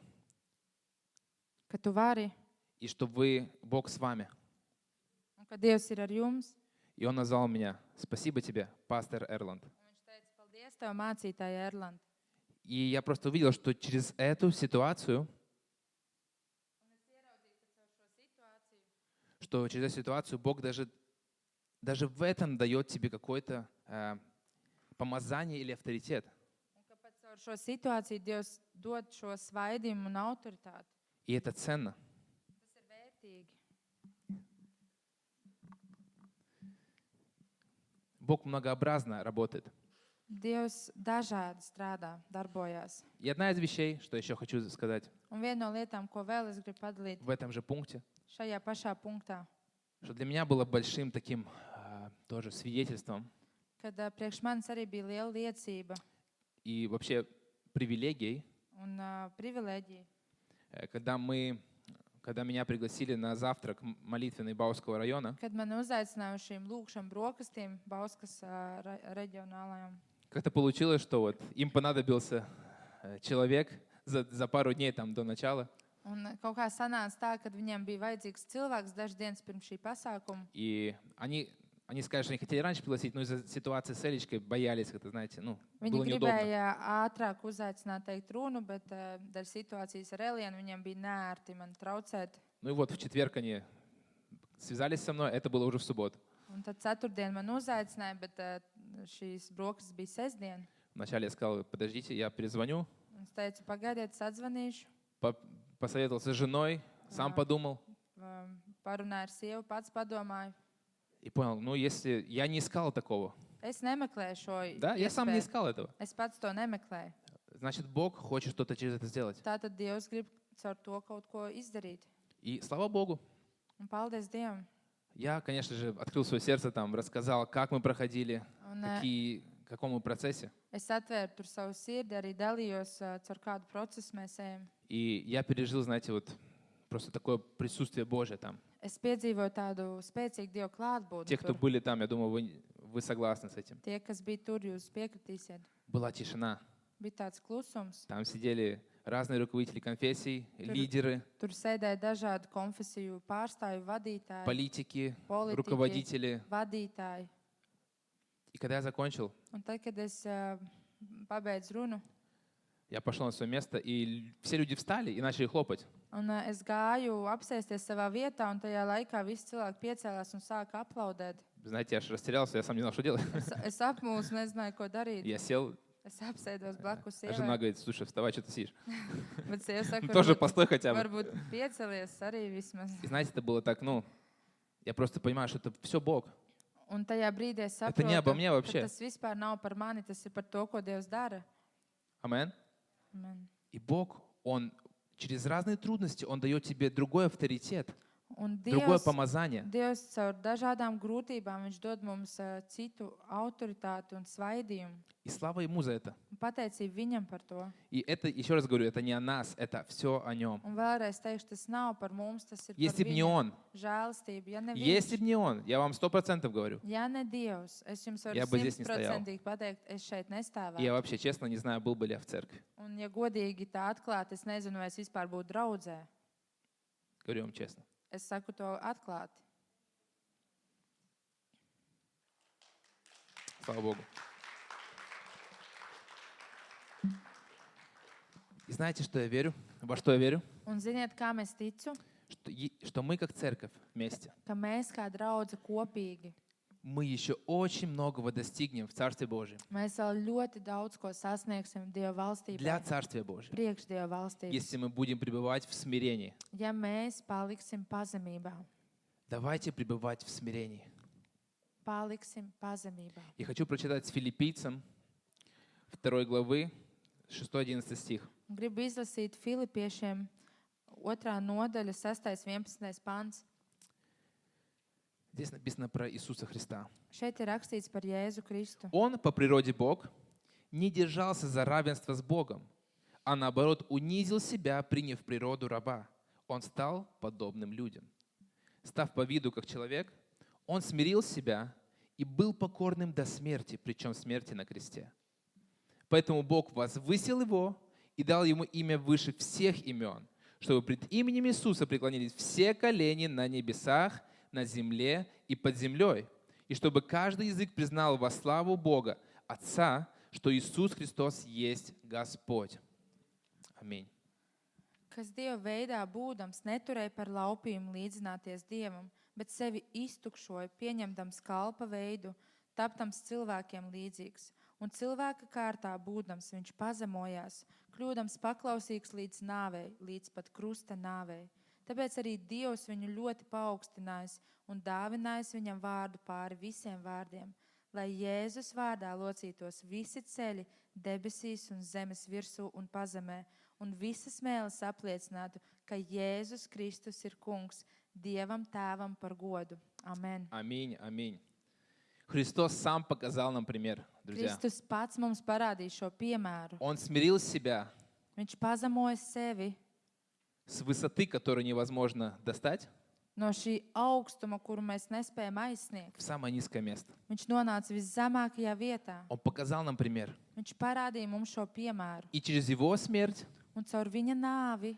ka tu vari и что Бог с вами. un ka Dievs ir ar jums. И он назвал меня, спасибо тебе, пастор Эрланд. Un viņš teica, paldies tev, mācītāja Erland. И я просто увидел, что через эту ситуацию, что через эту ситуацию Бог даже в этом дает тебе какое-то помазание или авторитет. Un ka pat caur šo situāciju Dievs dod šo svaidījumu un autoritāti. И это ценно. Tas ir vērtīgi. Бог многообразно работает. Dievs dažādi strādā, darbojās. И одна из вещей, что еще хочу сказать Un viena no lietām, ko vēl es gribu padalīt в этом же пункте, šajā pašā punktā, что для меня было большим таким тоже свидетельством kad priekš manis arī bija liela liecība и вообще привилегией, un privilēģija, когда меня пригласили на завтрак молитвенный Бауского района. kad man uzaicināja uz šīm lūkšām brokastīm Bauskas reģionālajām. Как-то получилось, что вот им понадобился человек за пару дней там до начала. Un kaut kā sanāca tā, ka viņiem bija vajadzīgs cilvēks dažas dienas pirms šī pasākuma. И они сказали, что они хотели раньше пригласить, но из-за ситуации с Элечкой боялись, как-то, знаете, ну, Viņi было неудобно. gribēja ātrāk uzaicināt teikt runu, bet dēļ situācijas ar Elienu viņiem bija neērti man traucēt. Ну и вот в четверг они связались со мной, это было уже в субботу. Un tad ceturtdien man uzaicināja, bet šīs brokastis bija sestdien. Вначале я сказал, подождите, я перезвоню, Un es teicu, pagaidiet, es atzvanīšu. посоветовался с женой, сам подумал Parunāju ar sievu, pats padomāju. и понял, ну если я не искал такого, Es nemeklēju šo да, я сам не iespēju. искал этого, Es pats to nemeklēju. значит, Бог хочет что-то через это сделать. Tātad Dievs grib caur to kaut ko izdarīt. И слава Богу, Un paldies Dievam. я, конечно же, открыл свое сердце, там, рассказал, как мы проходили, Un в каком мы процессе. es atvēru tur savu sirdi, arī dalījos, caur kādu procesu mēs ejam. И я пережил, знаете, вот просто такое присутствие Божие там. Es piedzīvoju tādu spēcīgu Dievu klātbūtni. Те, кто tur. были там, я думаю, вы согласны с этим. Tie, kas bija tur, jūs piekritīsiet. Была тишина. Bija tāds klusums. Там сидели разные руководители конфессий, лидеры, Tur sēdēja dažādu konfesiju pārstāvju, vadītāji, политики, politiķi, руководители. vadītāji. И когда я закончил, Un tad, kad es pabeidzu runu, я пошел на свое место, и все люди встали и начали хлопать. un es gāju apsēsties savā vietā, un tajā laikā visi cilvēki piecēlās un sāka aplaudēt. Знаете, я аж растерялся, я сам не знал, что делать. Es apmūsu, nezināju, ko darīt. Я сел, Es apsēdos blakus а жена sievai. говорит, слушай, вставай, что ты сидишь? Bet sieva saka, Тоже постой хотя бы. varbūt piecelies arī vismaz. И знаете, это было так, я просто понимаю, что это все Бог. Un tajā brīdī es Это не обо мне saprotu, ka вообще. tas vispār nav par mani, tas ir par to, ko Dievs dara. Амен. Amen. И Бог, Он через разные трудности, Он дает тебе другой авторитет, Un другое Dievs, помазание. Dievs caur dažādām grūtībām, viņš dod mums citu autoritāti un svaidījumu. И слава Ему за это. Un pateicība viņam par to. И это, еще раз говорю, это не о нас, это все о Нем. Un vēlreiz teikšu, tas nav par mums, tas ir Если par бы не viņu Он, žēlastību. Ja ne если viņš, бы не Он, я вам 100% говорю. ja ne Dievs, es jums varu Я бы здесь не стоял. 100% pateikt, es šeit И я nestāvētu. вообще, честно, не знаю, был бы ли я в церкви. Un, ja godīgi tā atklāti, es nezinu, vai es vispār būtu draudzē. Говорю вам честно. Es saku to atklāti. Слава Богу. И знаете, что я верю? Во что я верю? Un ziniet, kā mēs ticu, Что мы как церковь вместе, ka mēs kā draudze kopīgi, мы еще очень многого достигнем в Царстве Божьем. mēs vēl ļoti daudz ko sasniegsim Dieva valstībā. Для Царствия Божьего. Priekš Dieva valstības. Если мы будем пребывать в смирении. Ja mēs paliksim pazemībā, Давайте пребывать в смирении. paliksim pazemībā. Я хочу прочитать с Филиппийцам 2 главы 6-11 стих. Un gribu izlasīt Filipiešiem 2. nodaļa, 6.11. pants. Здесь написано про Иисуса Христа. Šeit ir rakstīts par Jēzu Kristu. Он, по природе Бог, не держался за равенство с Богом, а наоборот унизил себя, приняв природу раба. Он стал подобным людям. Став по виду как человек, он смирил себя и был покорным до смерти, причем смерти на кресте. Поэтому Бог возвысил его и дал ему имя выше всех имен, чтобы пред именем Иисуса преклонились все колени на небесах, на земле и под землей, и чтобы каждый язык признал во славу Бога, Отца, что Иисус Христос есть Господь. Аминь. Kas Dieva veidā būdams neturēja par laupījumu līdzināties Dievam, bet sevi iztukšoja, pieņemdams kalpa veidu, tapdams cilvēkiem līdzīgs. Un cilvēka kārtā būdams viņš pazemojās, kļūdams paklausīgs līdz nāvei, līdz pat krusta nāvei. Tāpēc arī Dievs viņu ļoti paaugstinājis un dāvinājis viņam vārdu pāri visiem vārdiem, lai Jēzus vārdā locītos visi ceļi debesīs un zemes virsū un pazemē, un visas mēles apliecinātu, ka Jēzus Kristus ir kungs, Dievam Tēvam par godu. Amen. Аминь, аминь. Христос сам показал нам пример, друзья. Kristus pats mums parādīja šo piemēru. Он смирил себя Viņš pazemoja sevi с высоты, которую невозможно достать, no šī augstuma, kuru mēs nespējam aizsniegt. в самое низкое место. Viņš nonāca viszemākajā vietā. Он показал нам пример. Viņš parādīja mums šo piemēru. И через Его смерть Un caur viņa nāvi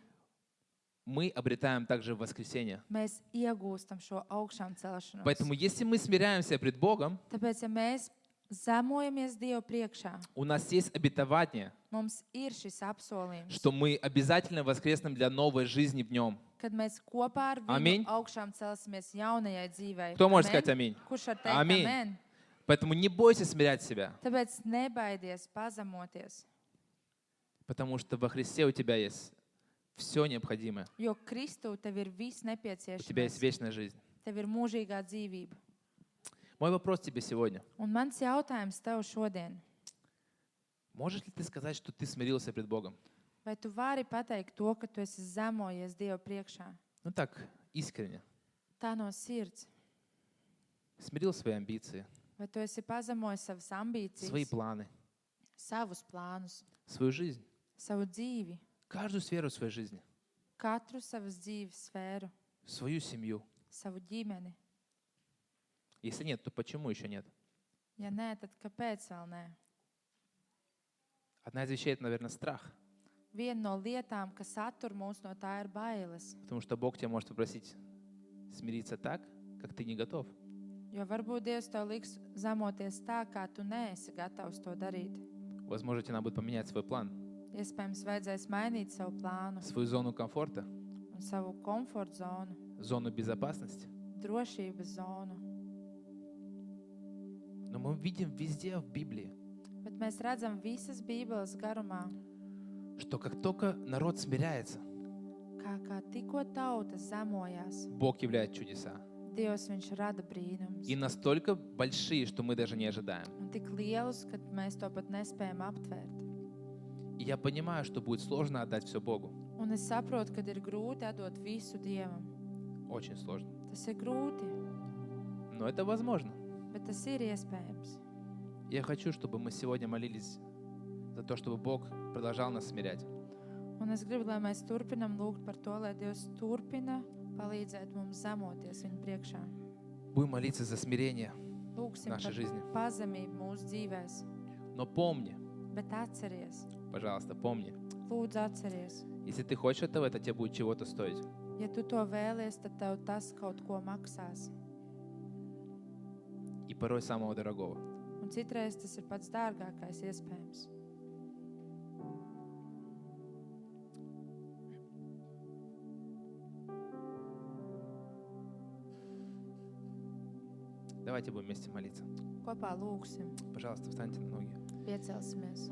мы обретаем также воскресение. mēs iegūstam šo augšām celšanos. Поэтому если мы смиряемся пред Богом, Tāpēc, ja mēs zemojamies Dievu priekšā, у нас есть обетование, mums ir šis apsolījums, что мы обязательно воскреснем для новой жизни в Нем. kad mēs kopā ar Amin. viņu augšām celsimies jaunajai dzīvei. Кто может Amen? сказать аминь? Kurš var teikt Amin. amen? Поэтому не бойся смирять себя, Tāpēc nebaidies pazemoties, потому что во Христе у тебя есть все необходимое. jo Kristu tev ir viss У тебя есть nepieciešamais. вечная жизнь. Tev ir mūžīgā dzīvība. Мой вопрос тебе сегодня. Un mans jautājums tev šodien. Можешь ли ты сказать, что ты смирился пред Богом? Vai tu vari pateikt to, ka tu esi zemojies Dievu priekšā? Ну так, искренне. Tā no sirds. Смирил свои амбиции, Vai tu esi pazemojis savas свои ambīcijas, планы, savus plānus, свою жизнь, savu dzīvi, каждую сферу своей жизни, katru savas dzīves sfēru, свою семью. savu ģimeni? Если нет, то почему еще нет? Ja nē, tad kāpēc vēl nē? Одна из вещей — это, наверное, страх. viena no lietām, kas attur mūs no tā, ir bailes. Потому что Бог тебя может попросить смириться так, как ты не готов. Jo varbūt Dievs tev liks zemoties tā, kā tu neesi gatavs to darīt. Возможно, тебе надо будет поменять свой план, Iespējams, vajadzēs mainīt savu plānu свою зону комфорта, un savu komforta zonu, зону безопасности. drošības zonu. Но мы видим везде в Библии, Bet mēs redzam visas Bībeles garumā, что как только народ смиряется, kā tikko tauta zemojās, Бог являет чудеса. Dievs viņš rada brīnums. И настолько большие, что мы даже не ожидаем. Un tik lielus, ka mēs to pat nespējam aptvērt. И я понимаю, что будет сложно отдать все Богу. Un es saprotu, ka ir grūti atdot visu Dievam. Очень сложно. Tas ir grūti, Но это возможно. bet tas ir iespējams. Я хочу, чтобы мы сегодня молились за то, чтобы Бог продолжал нас смирять. Un es gribu, lai mēs turpinam lūgt par to, lai Dievs turpina palīdzēt mums zemoties viņa priekšā. Будем молиться за смирение в Lūksim нашей par жизни. pazemību mūsu dzīvēs. Но помни, Bet atceries, пожалуйста, помни, lūdzu atceries. если ты хочешь этого, это тебе будет чего-то стоить. Ja tu to vēlies, tad tev tas kaut ko maksās. И порой самого дорогого. Un citreiz tas ir pats dārgākais iespējams. Давайте будем вместе молиться. Kopā lūgsim, Пожалуйста, встаньте на ноги. piecelsimies.